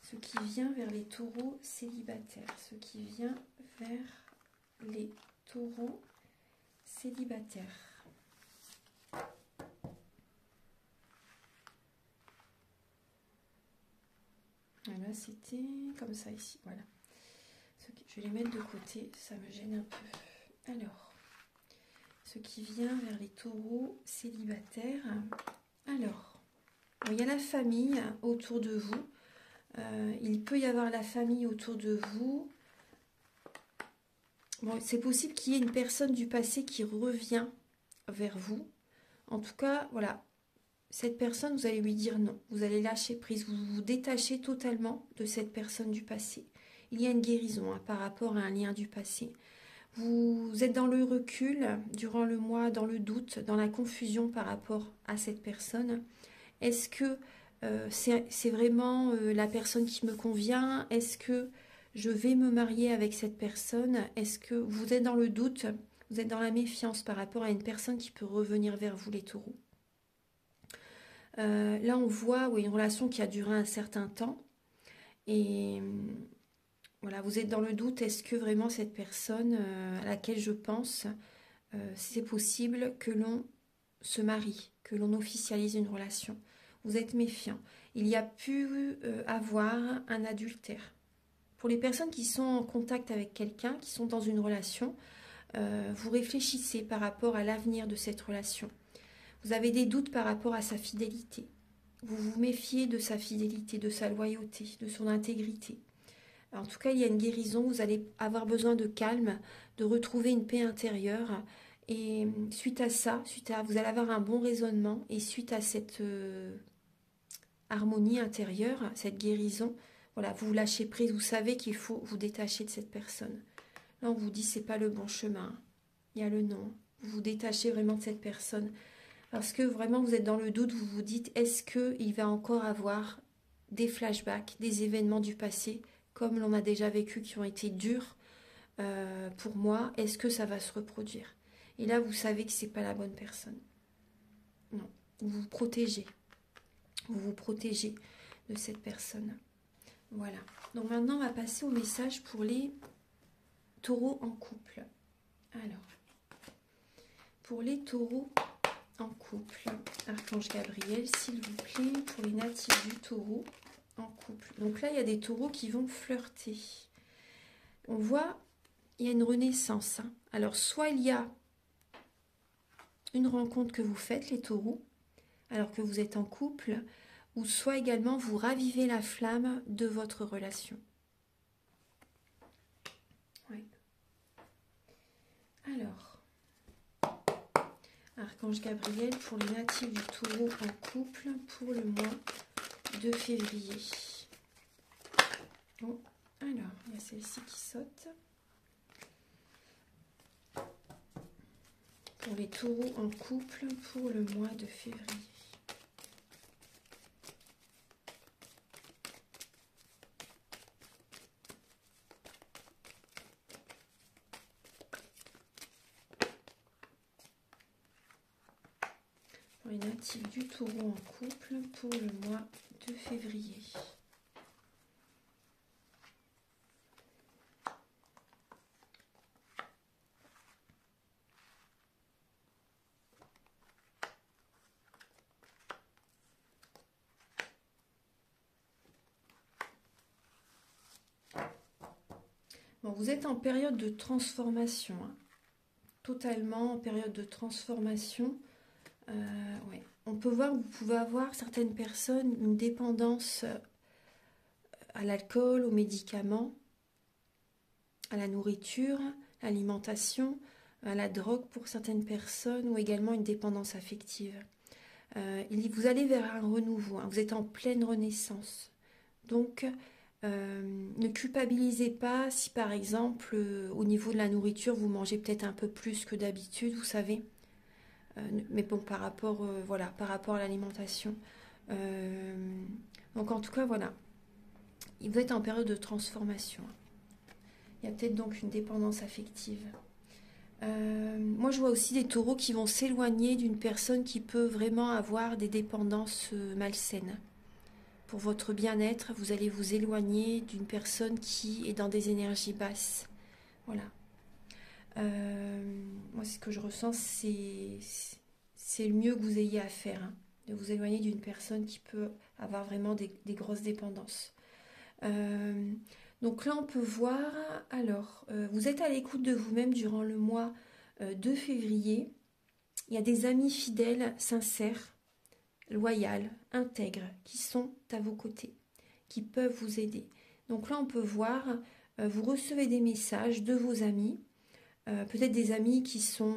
Ce qui vient vers les taureaux célibataires. Ce qui vient vers les taureaux célibataires. Voilà, c'était comme ça ici. Voilà. Je vais les mettre de côté, ça me gêne un peu. Alors, ce qui vient vers les taureaux célibataires. Alors, il y a la famille autour de vous. Il peut y avoir la famille autour de vous. Bon, c'est possible qu'il y ait une personne du passé qui revient vers vous. En tout cas, voilà, cette personne, vous allez lui dire non. Vous allez lâcher prise, vous vous détachez totalement de cette personne du passé. Il y a une guérison hein, par rapport à un lien du passé. Vous êtes dans le recul durant le mois, dans le doute, dans la confusion par rapport à cette personne. Est-ce que c'est vraiment la personne qui me convient? Est-ce que je vais me marier avec cette personne? Est-ce que vous êtes dans le doute? Vous êtes dans la méfiance par rapport à une personne qui peut revenir vers vous, les taureaux. Là, on voit oui, une relation qui a duré un certain temps. Et voilà, vous êtes dans le doute. Est-ce que vraiment cette personne à laquelle je pense, c'est possible que l'on se marie, que l'on officialise une relation? Vous êtes méfiant. Il y a pu avoir un adultère. Pour les personnes qui sont en contact avec quelqu'un, qui sont dans une relation, vous réfléchissez par rapport à l'avenir de cette relation. Vous avez des doutes par rapport à sa fidélité. Vous vous méfiez de sa fidélité, de sa loyauté, de son intégrité. En tout cas, il y a une guérison. Vous allez avoir besoin de calme, de retrouver une paix intérieure. Et suite à ça, vous allez avoir un bon raisonnement. Et suite à cette harmonie intérieure, cette guérison, voilà, vous lâchez prise. Vous savez qu'il faut vous détacher de cette personne. Là, on vous dit c'est pas le bon chemin. Il y a le non. Vous vous détachez vraiment de cette personne. Parce que vraiment, vous êtes dans le doute. Vous vous dites, est-ce qu'il va encore avoir des flashbacks, des événements du passé, comme l'on a déjà vécu, qui ont été durs pour moi? Est-ce que ça va se reproduire? Et là, vous savez que c'est pas la bonne personne. Non, vous vous protégez. Vous vous protégez de cette personne. Voilà. Donc maintenant, on va passer au message pour les taureaux en couple. Alors, pour les taureaux en couple, Archange Gabriel, s'il vous plaît, pour les natifs du taureau en couple. Donc là, il y a des taureaux qui vont flirter. On voit, il y a une renaissance. Hein. Alors, soit il y a une rencontre que vous faites, les taureaux, alors que vous êtes en couple, ou soit également vous ravivez la flamme de votre relation. Ouais. Alors, Archange Gabriel pour les natifs du taureau en couple pour le mois de février. Bon, alors, il y a celle-ci qui saute. Pour les taureaux en couple pour le mois de février. Pour les natifs du taureau en couple pour le mois de février. Bon, vous êtes en période de transformation, hein. Totalement en période de transformation. Ouais. On peut voir, vous pouvez avoir certaines personnes une dépendance à l'alcool, aux médicaments, à la nourriture, à l'alimentation, à la drogue pour certaines personnes, ou également une dépendance affective. Vous allez vers un renouveau, hein. Vous êtes en pleine renaissance Donc, ne culpabilisez pas si par exemple, au niveau de la nourriture, vous mangez peut-être un peu plus que d'habitude, vous savez. Mais bon, voilà, par rapport à l'alimentation. Euh, donc en tout cas, voilà. Vous êtes en période de transformation. Il y a peut-être donc une dépendance affective. Moi, je vois aussi des taureaux qui vont s'éloigner d'une personne qui peut vraiment avoir des dépendances malsaines. Pour votre bien-être, vous allez vous éloigner d'une personne qui est dans des énergies basses. Voilà. Moi, ce que je ressens, c'est le mieux que vous ayez à faire, hein, de vous éloigner d'une personne qui peut avoir vraiment des grosses dépendances. Euh, donc là, on peut voir, alors, vous êtes à l'écoute de vous-même durant le mois de février. Il y a des amis fidèles, sincères, loyaux, intègres, qui sont à vos côtés, qui peuvent vous aider. Donc là, on peut voir, vous recevez des messages de vos amis, peut-être des amis qui sont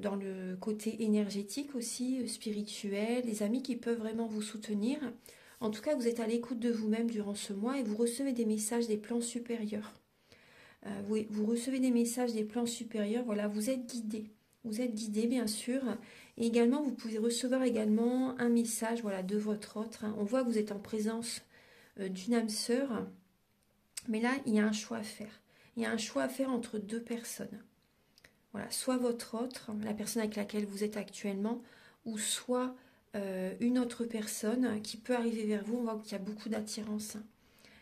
dans le côté énergétique aussi, spirituel, des amis qui peuvent vraiment vous soutenir. En tout cas, vous êtes à l'écoute de vous-même durant ce mois et vous recevez des messages des plans supérieurs. Vous recevez des messages des plans supérieurs, voilà, vous êtes guidé. Vous êtes guidé, bien sûr. Et également, vous pouvez recevoir également un message, voilà, de votre autre, hein. On voit que vous êtes en présence d'une âme sœur. Mais là, il y a un choix à faire. Il y a un choix à faire entre deux personnes. Voilà, soit votre autre, la personne avec laquelle vous êtes actuellement, ou soit une autre personne qui peut arriver vers vous. On voit qu'il y a beaucoup d'attirance.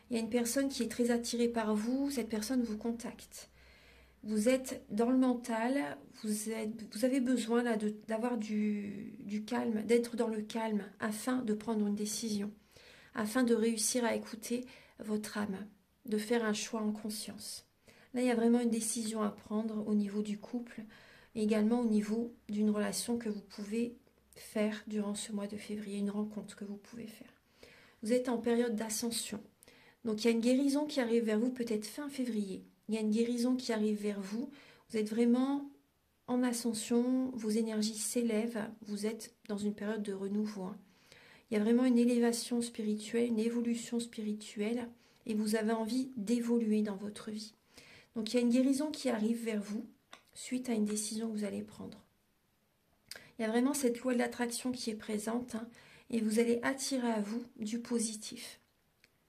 Il y a une personne qui est très attirée par vous, cette personne vous contacte. Vous êtes dans le mental, vous avez besoin là d'avoir du calme, d'être dans le calme afin de prendre une décision, afin de réussir à écouter votre âme, de faire un choix en conscience. Là, il y a vraiment une décision à prendre au niveau du couple et également au niveau d'une relation que vous pouvez faire durant ce mois de février, une rencontre que vous pouvez faire. Vous êtes en période d'ascension. Donc il y a une guérison qui arrive vers vous peut-être fin février. Il y a une guérison qui arrive vers vous. Vous êtes vraiment en ascension, vos énergies s'élèvent, vous êtes dans une période de renouveau, hein. Il y a vraiment une élévation spirituelle, une évolution spirituelle et vous avez envie d'évoluer dans votre vie. Donc il y a une guérison qui arrive vers vous suite à une décision que vous allez prendre. Il y a vraiment cette loi de l'attraction qui est présente, hein, et vous allez attirer à vous du positif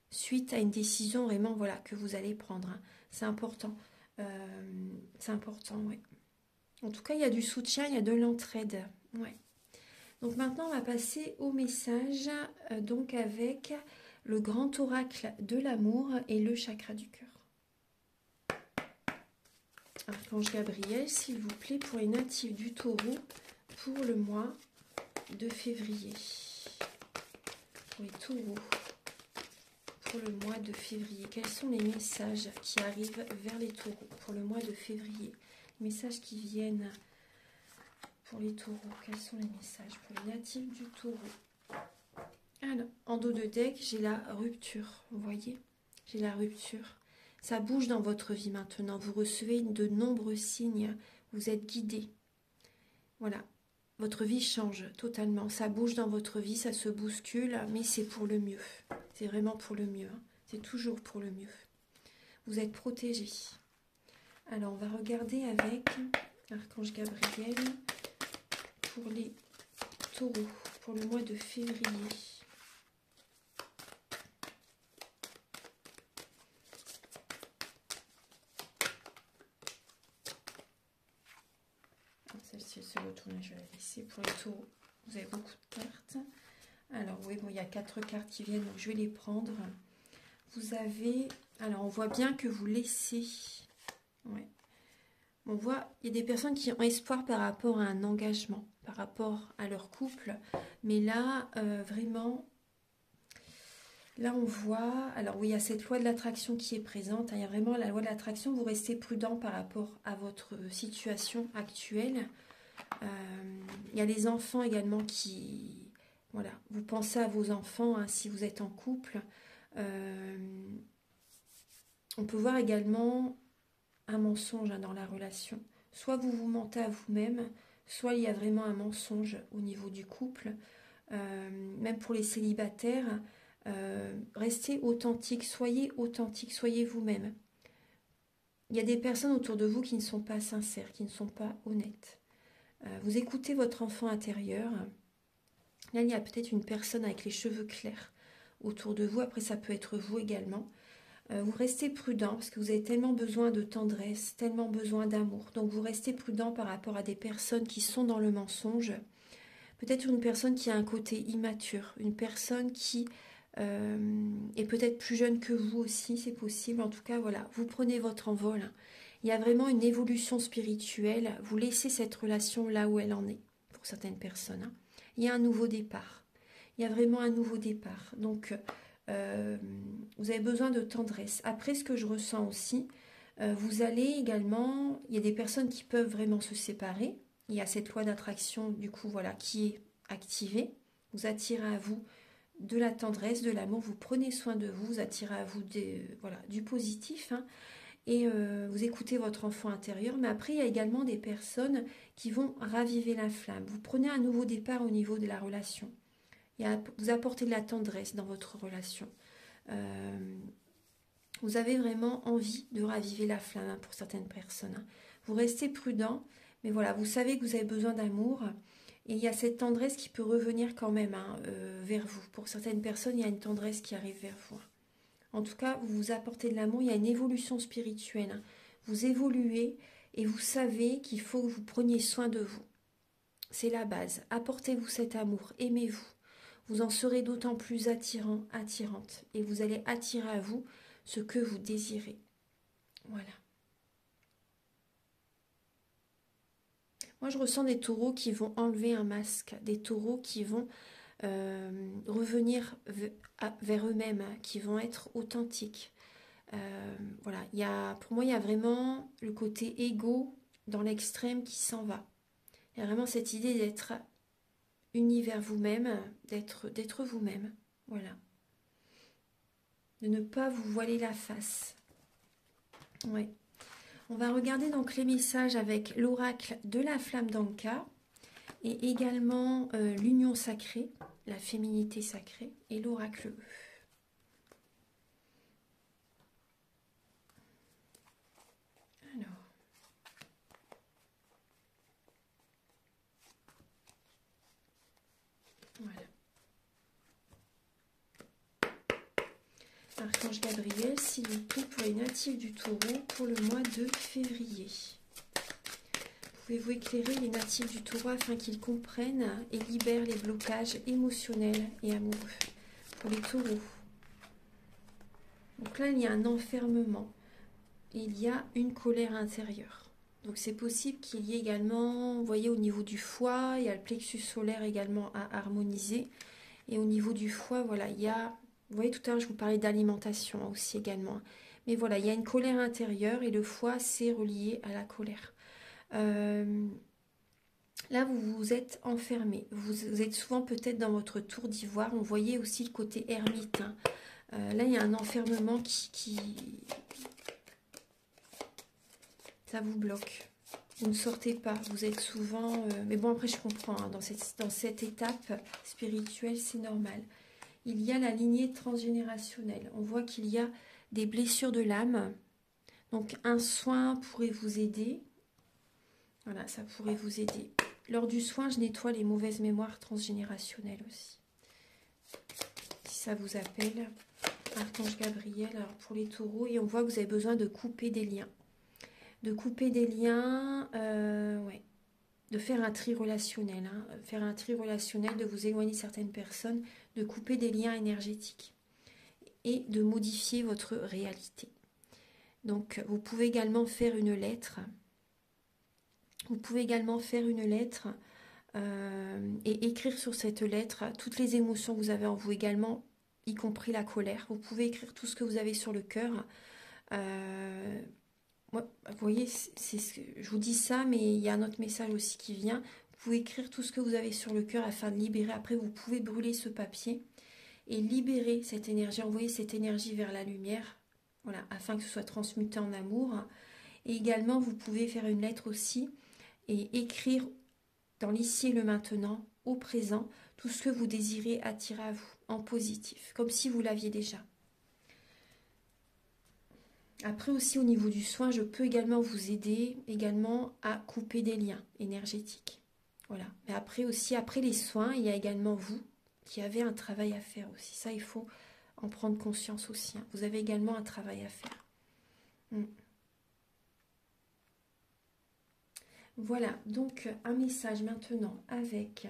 suite à une décision vraiment, voilà, que vous allez prendre, hein. C'est important. C'est important, oui. En tout cas, il y a du soutien, il y a de l'entraide. Ouais. Donc maintenant, on va passer au message, donc avec le grand oracle de l'amour et le chakra du cœur. Archange Gabriel, s'il vous plaît, pour les natifs du Taureau, pour le mois de février. Pour les taureaux, pour le mois de février. Quels sont les messages qui arrivent vers les taureaux pour le mois de février? Les messages qui viennent pour les taureaux. Quels sont les messages pour les natifs du Taureau? Alors, en dos de deck, j'ai la rupture. Vous voyez? J'ai la rupture. Ça bouge dans votre vie maintenant. Vous recevez de nombreux signes. Vous êtes guidé. Voilà. Votre vie change totalement. Ça bouge dans votre vie, ça se bouscule, mais c'est pour le mieux. C'est vraiment pour le mieux, hein. C'est toujours pour le mieux. Vous êtes protégé. Alors, on va regarder avec Archange Gabriel pour les taureaux, pour le mois de février. Celle-ci se retourne, je vais la laisser. Pour les taureaux, vous avez beaucoup de cartes. Alors oui, bon, il y a 4 cartes qui viennent, donc je vais les prendre. Vous avez... Alors, on voit bien que vous laissez... Ouais. On voit, il y a des personnes qui ont espoir par rapport à un engagement, par rapport à leur couple. Mais là, vraiment... Là, on voit... Alors oui, il y a cette loi de l'attraction qui est présente, hein. Il y a vraiment la loi de l'attraction. Vous restez prudent par rapport à votre situation actuelle. Il y a les enfants également qui... Voilà, vous pensez à vos enfants, hein, si vous êtes en couple. On peut voir également un mensonge, hein, dans la relation. Soit vous vous mentez à vous-même, soit il y a vraiment un mensonge au niveau du couple. Même pour les célibataires, Restez authentique, soyez vous-même. Il y a des personnes autour de vous qui ne sont pas sincères, qui ne sont pas honnêtes. Vous écoutez votre enfant intérieur. Là, il y a peut-être une personne avec les cheveux clairs autour de vous. Après, ça peut être vous également. Vous restez prudent parce que vous avez tellement besoin de tendresse, tellement besoin d'amour. Donc, vous restez prudent par rapport à des personnes qui sont dans le mensonge. Peut-être une personne qui a un côté immature, une personne qui est peut-être plus jeune que vous aussi, c'est possible. En tout cas, voilà, vous prenez votre envol. Il y a vraiment une évolution spirituelle. Vous laissez cette relation là où elle en est, pour certaines personnes. Hein. Il y a un nouveau départ. Il y a vraiment un nouveau départ. Donc, vous avez besoin de tendresse. Après, ce que je ressens aussi, vous allez également... Il y a des personnes qui peuvent vraiment se séparer. Il y a cette loi d'attraction, du coup, voilà, qui est activée. Vous attirez à vous de la tendresse, de l'amour, vous prenez soin de vous, vous attirez à vous voilà, du positif, hein, et vous écoutez votre enfant intérieur. Mais après, il y a également des personnes qui vont raviver la flamme. Vous prenez un nouveau départ au niveau de la relation. Vous apportez de la tendresse dans votre relation. Vous avez vraiment envie de raviver la flamme, hein, pour certaines personnes. Hein. Vous restez prudent, mais voilà, vous savez que vous avez besoin d'amour. Et il y a cette tendresse qui peut revenir quand même, hein, vers vous. Pour certaines personnes, il y a une tendresse qui arrive vers vous. En tout cas, vous vous apportez de l'amour, il y a une évolution spirituelle. Hein. Vous évoluez et vous savez qu'il faut que vous preniez soin de vous. C'est la base. Apportez-vous cet amour, aimez-vous. Vous en serez d'autant plus attirant, attirante. Et vous allez attirer à vous ce que vous désirez. Voilà. Moi, je ressens des taureaux qui vont enlever un masque, des taureaux qui vont revenir vers eux-mêmes, hein, qui vont être authentiques. Voilà, pour moi, il y a vraiment le côté égo dans l'extrême qui s'en va. Il y a vraiment cette idée d'être unis vers vous-même, d'être vous-même. Voilà. De ne pas vous voiler la face. Ouais. On va regarder donc les messages avec l'oracle de la flamme d'Anka et également l'union sacrée, la féminité sacrée et l'oracle E. Alors, voilà. Archange Gabriel, s'il vous plaît, pour les natifs du Taureau pour le mois de février. Pouvez-vous éclairer les natifs du Taureau afin qu'ils comprennent et libèrent les blocages émotionnels et amoureux pour les taureaux? Donc là, il y a un enfermement. Il y a une colère intérieure. Donc c'est possible qu'il y ait également, vous voyez, au niveau du foie, il y a le plexus solaire également à harmoniser. Et au niveau du foie, voilà, il y a... Vous voyez, tout à l'heure, je vous parlais d'alimentation aussi également. Mais voilà, il y a une colère intérieure et le foie, c'est relié à la colère. Là, vous vous êtes enfermé. Vous êtes souvent peut-être dans votre tour d'ivoire. On voyait aussi le côté ermite. Hein. Là, il y a un enfermement qui... Ça vous bloque. Vous ne sortez pas. Vous êtes souvent... Mais bon, après, je comprends. Hein, dans cette étape spirituelle, c'est normal. Il y a la lignée transgénérationnelle. On voit qu'il y a des blessures de l'âme. Donc, un soin pourrait vous aider. Voilà, ça pourrait vous aider. Lors du soin, je nettoie les mauvaises mémoires transgénérationnelles aussi. Si ça vous appelle, Archange Gabriel, alors pour les taureaux, et on voit que vous avez besoin de couper des liens. De couper des liens, ouais. De faire un tri relationnel, hein. Faire un tri relationnel, de vous éloigner de certaines personnes, de couper des liens énergétiques et de modifier votre réalité. Donc, vous pouvez également faire une lettre. Vous pouvez également faire une lettre et écrire sur cette lettre toutes les émotions que vous avez en vous également, y compris la colère. Vous pouvez écrire tout ce que vous avez sur le cœur. Moi, vous voyez, je vous dis ça, mais il y a un autre message aussi qui vient. Vous pouvez écrire tout ce que vous avez sur le cœur afin de libérer. Après, vous pouvez brûler ce papier et libérer cette énergie, envoyer cette énergie vers la lumière, voilà, afin que ce soit transmuté en amour. Et également, vous pouvez faire une lettre aussi et écrire dans l'ici et le maintenant, au présent, tout ce que vous désirez attirer à vous. en positif, comme si vous l'aviez déjà. Après aussi au niveau du soin, je peux également vous aider également à couper des liens énergétiques. Voilà. Mais après aussi, après les soins, il y a également vous qui avez un travail à faire aussi. Ça, il faut en prendre conscience aussi. Hein. Vous avez également un travail à faire. Voilà, donc un message maintenant avec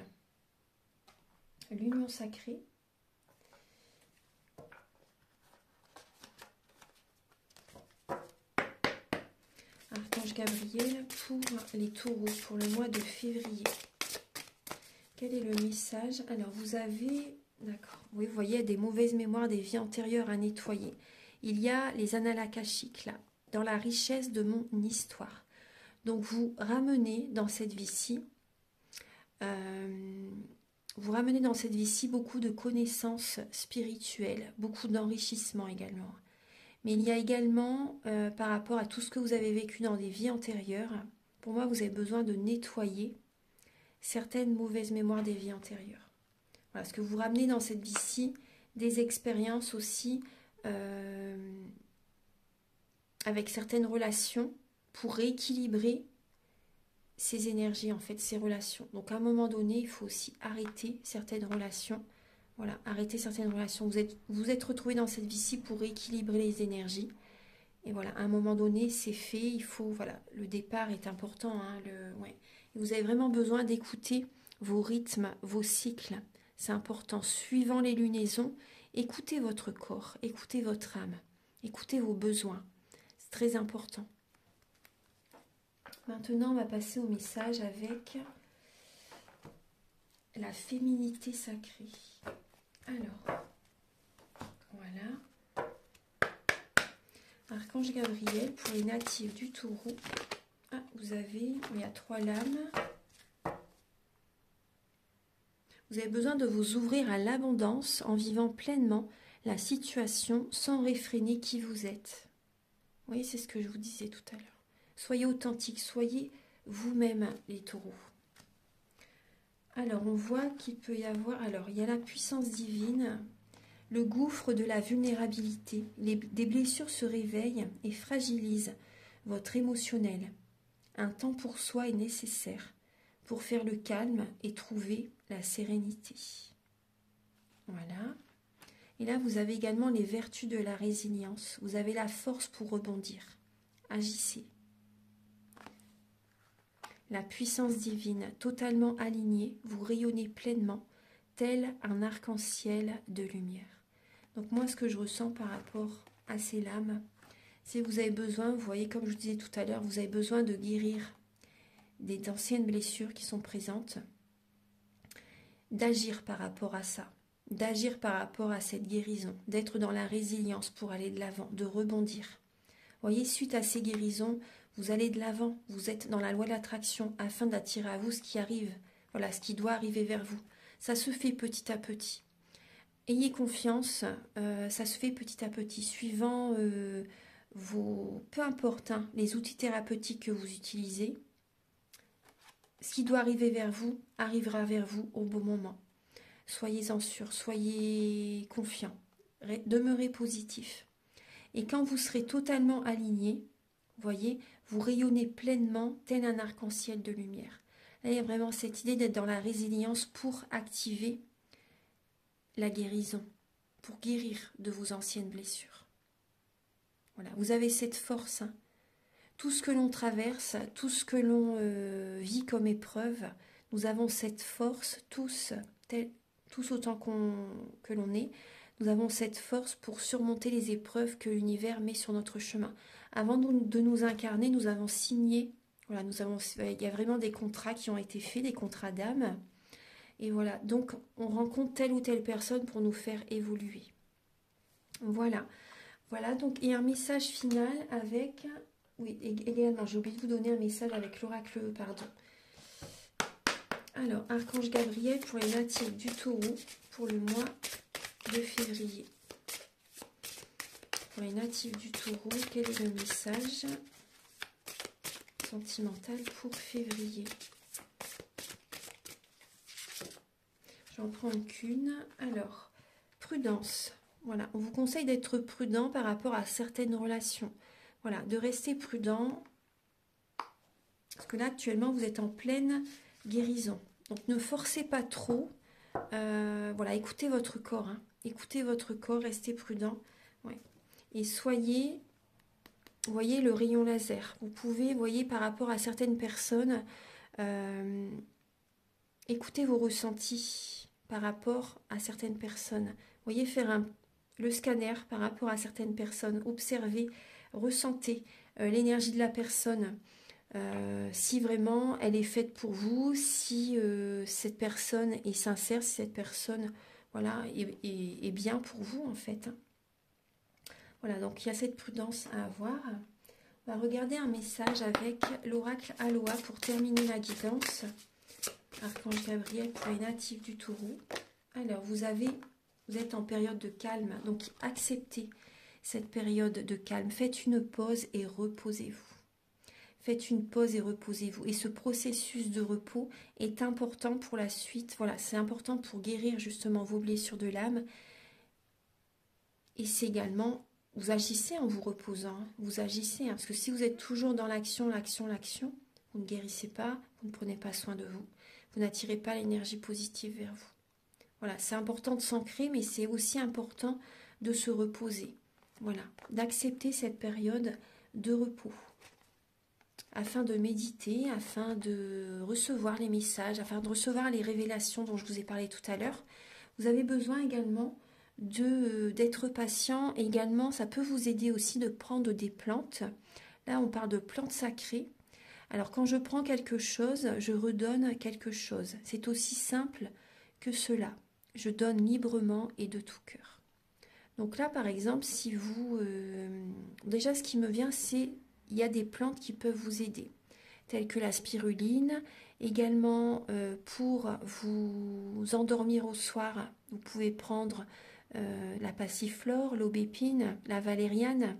l'union sacrée. Archange Gabriel pour les taureaux pour le mois de février. Quel est le message? Alors vous avez, d'accord, oui, vous voyez des mauvaises mémoires des vies antérieures à nettoyer. Il y a les annales akashiques là, dans la richesse de mon histoire. Donc vous ramenez dans cette vie-ci, beaucoup de connaissances spirituelles, beaucoup d'enrichissement également. Mais il y a également, par rapport à tout ce que vous avez vécu dans des vies antérieures, pour moi, vous avez besoin de nettoyer certaines mauvaises mémoires des vies antérieures. Voilà, parce que vous ramenez dans cette vie-ci des expériences aussi avec certaines relations pour rééquilibrer ces énergies, en fait, ces relations. Donc, à un moment donné, il faut aussi arrêter certaines relations. Voilà, arrêter certaines relations. Vous êtes retrouvé dans cette vie-ci pour rééquilibrer les énergies. Et voilà, à un moment donné, c'est fait. Il faut, voilà, le départ est important. Hein, ouais. Et vous avez vraiment besoin d'écouter vos rythmes, vos cycles. C'est important. Suivant les lunaisons, écoutez votre corps, écoutez votre âme, écoutez vos besoins. C'est très important. Maintenant, on va passer au message avec la féminité sacrée. Alors, voilà. Archange Gabriel pour les natifs du Taureau. Ah, vous avez, il y a 3 lames. Vous avez besoin de vous ouvrir à l'abondance en vivant pleinement la situation sans réfréner qui vous êtes. Vous voyez, c'est ce que je vous disais tout à l'heure. Soyez authentique, soyez vous-même les taureaux. Alors, on voit qu'il peut y avoir... Alors, il y a la puissance divine, le gouffre de la vulnérabilité. Des blessures se réveillent et fragilisent votre émotionnel. Un temps pour soi est nécessaire pour faire le calme et trouver la sérénité. Voilà. Et là, vous avez également les vertus de la résilience. Vous avez la force pour rebondir. Agissez. La puissance divine, totalement alignée, vous rayonnez pleinement, tel un arc-en-ciel de lumière. Donc moi, ce que je ressens par rapport à ces lames, c'est que vous avez besoin, vous voyez, comme je vous disais tout à l'heure, vous avez besoin de guérir d'anciennes blessures qui sont présentes, d'agir par rapport à ça, d'agir par rapport à cette guérison, d'être dans la résilience pour aller de l'avant, de rebondir. Vous voyez, suite à ces guérisons, vous allez de l'avant, vous êtes dans la loi de l'attraction afin d'attirer à vous ce qui arrive, voilà, ce qui doit arriver vers vous. Ça se fait petit à petit. Ayez confiance, ça se fait petit à petit, suivant peu importe, hein, les outils thérapeutiques que vous utilisez. Ce qui doit arriver vers vous arrivera vers vous au bon moment. Soyez-en sûrs, soyez confiants, demeurez positif. Et quand vous serez totalement aligné, voyez, vous rayonnez pleinement tel un arc-en-ciel de lumière. Là, il y a vraiment cette idée d'être dans la résilience pour activer la guérison, pour guérir de vos anciennes blessures. Voilà, vous avez cette force. Hein. Tout ce que l'on traverse, tout ce que l'on vit comme épreuve, nous avons cette force, tous autant que l'on est, nous avons cette force pour surmonter les épreuves que l'univers met sur notre chemin. Avant de nous incarner, nous avons signé, voilà, il y a vraiment des contrats qui ont été faits, des contrats d'âme. Et voilà, donc on rencontre telle ou telle personne pour nous faire évoluer. Voilà, voilà, donc et un message final avec, oui, également, j'ai oublié de vous donner un message avec l'oracle, pardon. Alors, Archange Gabriel pour les natifs du Taureau pour le mois de février. Pour les natifs du Taureau, quel est le message sentimental pour février? J'en prends qu'une. Alors, prudence. Voilà, on vous conseille d'être prudent par rapport à certaines relations. Voilà, de rester prudent. Parce que là, actuellement, vous êtes en pleine guérison. Donc, ne forcez pas trop. Voilà, écoutez votre corps. Hein. Écoutez votre corps, restez prudent. Ouais. Et soyez, voyez le rayon laser. Vous pouvez, voyez, par rapport à certaines personnes, écoutez vos ressentis par rapport à certaines personnes. Voyez, faire le scanner par rapport à certaines personnes. Observez, ressentez l'énergie de la personne. Si vraiment elle est faite pour vous, si cette personne est sincère, si cette personne voilà, est bien pour vous en fait. Voilà, donc il y a cette prudence à avoir. On va regarder un message avec l'oracle Aloha pour terminer la guidance. Archange Gabriel pour les natifs du Taureau. Alors, vous êtes en période de calme, donc acceptez cette période de calme. Faites une pause et reposez-vous. Faites une pause et reposez-vous. Et ce processus de repos est important pour la suite. Voilà, c'est important pour guérir justement vos blessures de l'âme. Et c'est également, vous agissez en vous reposant. Vous agissez, parce que si vous êtes toujours dans l'action, vous ne guérissez pas, vous ne prenez pas soin de vous. Vous n'attirez pas l'énergie positive vers vous. Voilà, c'est important de s'ancrer, mais c'est aussi important de se reposer. Voilà, d'accepter cette période de repos. Afin de méditer, afin de recevoir les messages, afin de recevoir les révélations dont je vous ai parlé tout à l'heure. Vous avez besoin également d'être patient. Et également, ça peut vous aider aussi de prendre des plantes. Là, on parle de plantes sacrées. Alors, quand je prends quelque chose, je redonne quelque chose. C'est aussi simple que cela. Je donne librement et de tout cœur. Donc là, par exemple, si vous... déjà, ce qui me vient, c'est... Il y a des plantes qui peuvent vous aider, telles que la spiruline. Également, pour vous endormir au soir, vous pouvez prendre la passiflore, l'aubépine, la valériane.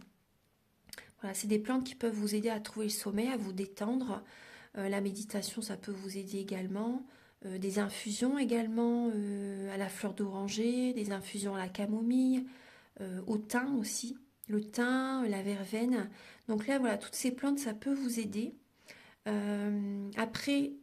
Voilà, c'est des plantes qui peuvent vous aider à trouver le sommeil, à vous détendre. La méditation, ça peut vous aider également. Des infusions également à la fleur d'oranger, des infusions à la camomille, au thym aussi. Le thym, la verveine. Donc là, voilà, toutes ces plantes, ça peut vous aider. Après,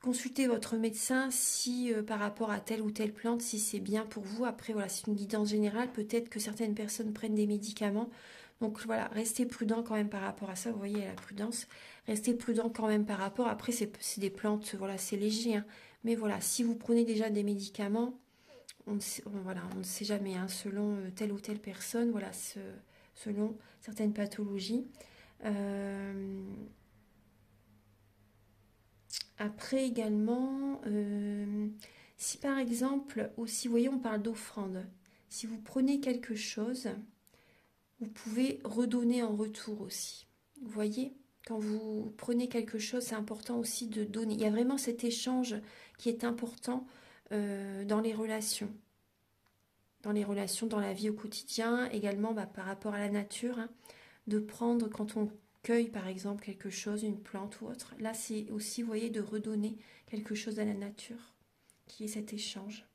consultez votre médecin si par rapport à telle ou telle plante, si c'est bien pour vous. Après, voilà, c'est une guidance générale. Peut-être que certaines personnes prennent des médicaments. Donc voilà, restez prudent quand même par rapport à ça. Vous voyez la prudence. Restez prudent quand même par rapport. Après, c'est des plantes, voilà, c'est léger. Hein. Mais voilà, si vous prenez déjà des médicaments, on ne sait jamais, hein, selon telle ou telle personne, voilà, selon certaines pathologies. Après également, si par exemple, aussi, vous voyez, on parle d'offrande. Si vous prenez quelque chose, vous pouvez redonner en retour aussi. Vous voyez, quand vous prenez quelque chose, c'est important aussi de donner. Il y a vraiment cet échange qui est important dans les relations. Dans les relations, dans la vie au quotidien, également par rapport à la nature, hein, de prendre, quand on cueille par exemple quelque chose, une plante ou autre, là c'est aussi, vous voyez, de redonner quelque chose à la nature, qui est cet échange.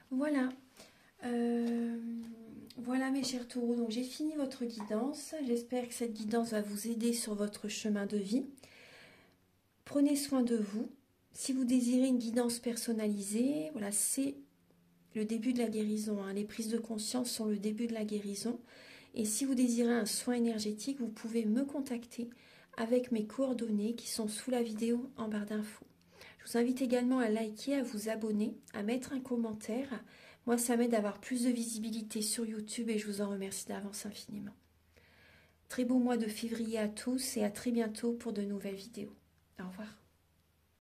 Voilà. Voilà mes chers taureaux, donc j'ai fini votre guidance. J'espère que cette guidance va vous aider sur votre chemin de vie. Prenez soin de vous. Si vous désirez une guidance personnalisée, voilà, c'est le début de la guérison. Hein. Les prises de conscience sont le début de la guérison. Et si vous désirez un soin énergétique, vous pouvez me contacter avec mes coordonnées qui sont sous la vidéo en barre d'infos. Je vous invite également à liker, à vous abonner, à mettre un commentaire. Moi, ça m'aide à avoir plus de visibilité sur YouTube et je vous en remercie d'avance infiniment. Très beau mois de février à tous et à très bientôt pour de nouvelles vidéos. Au revoir.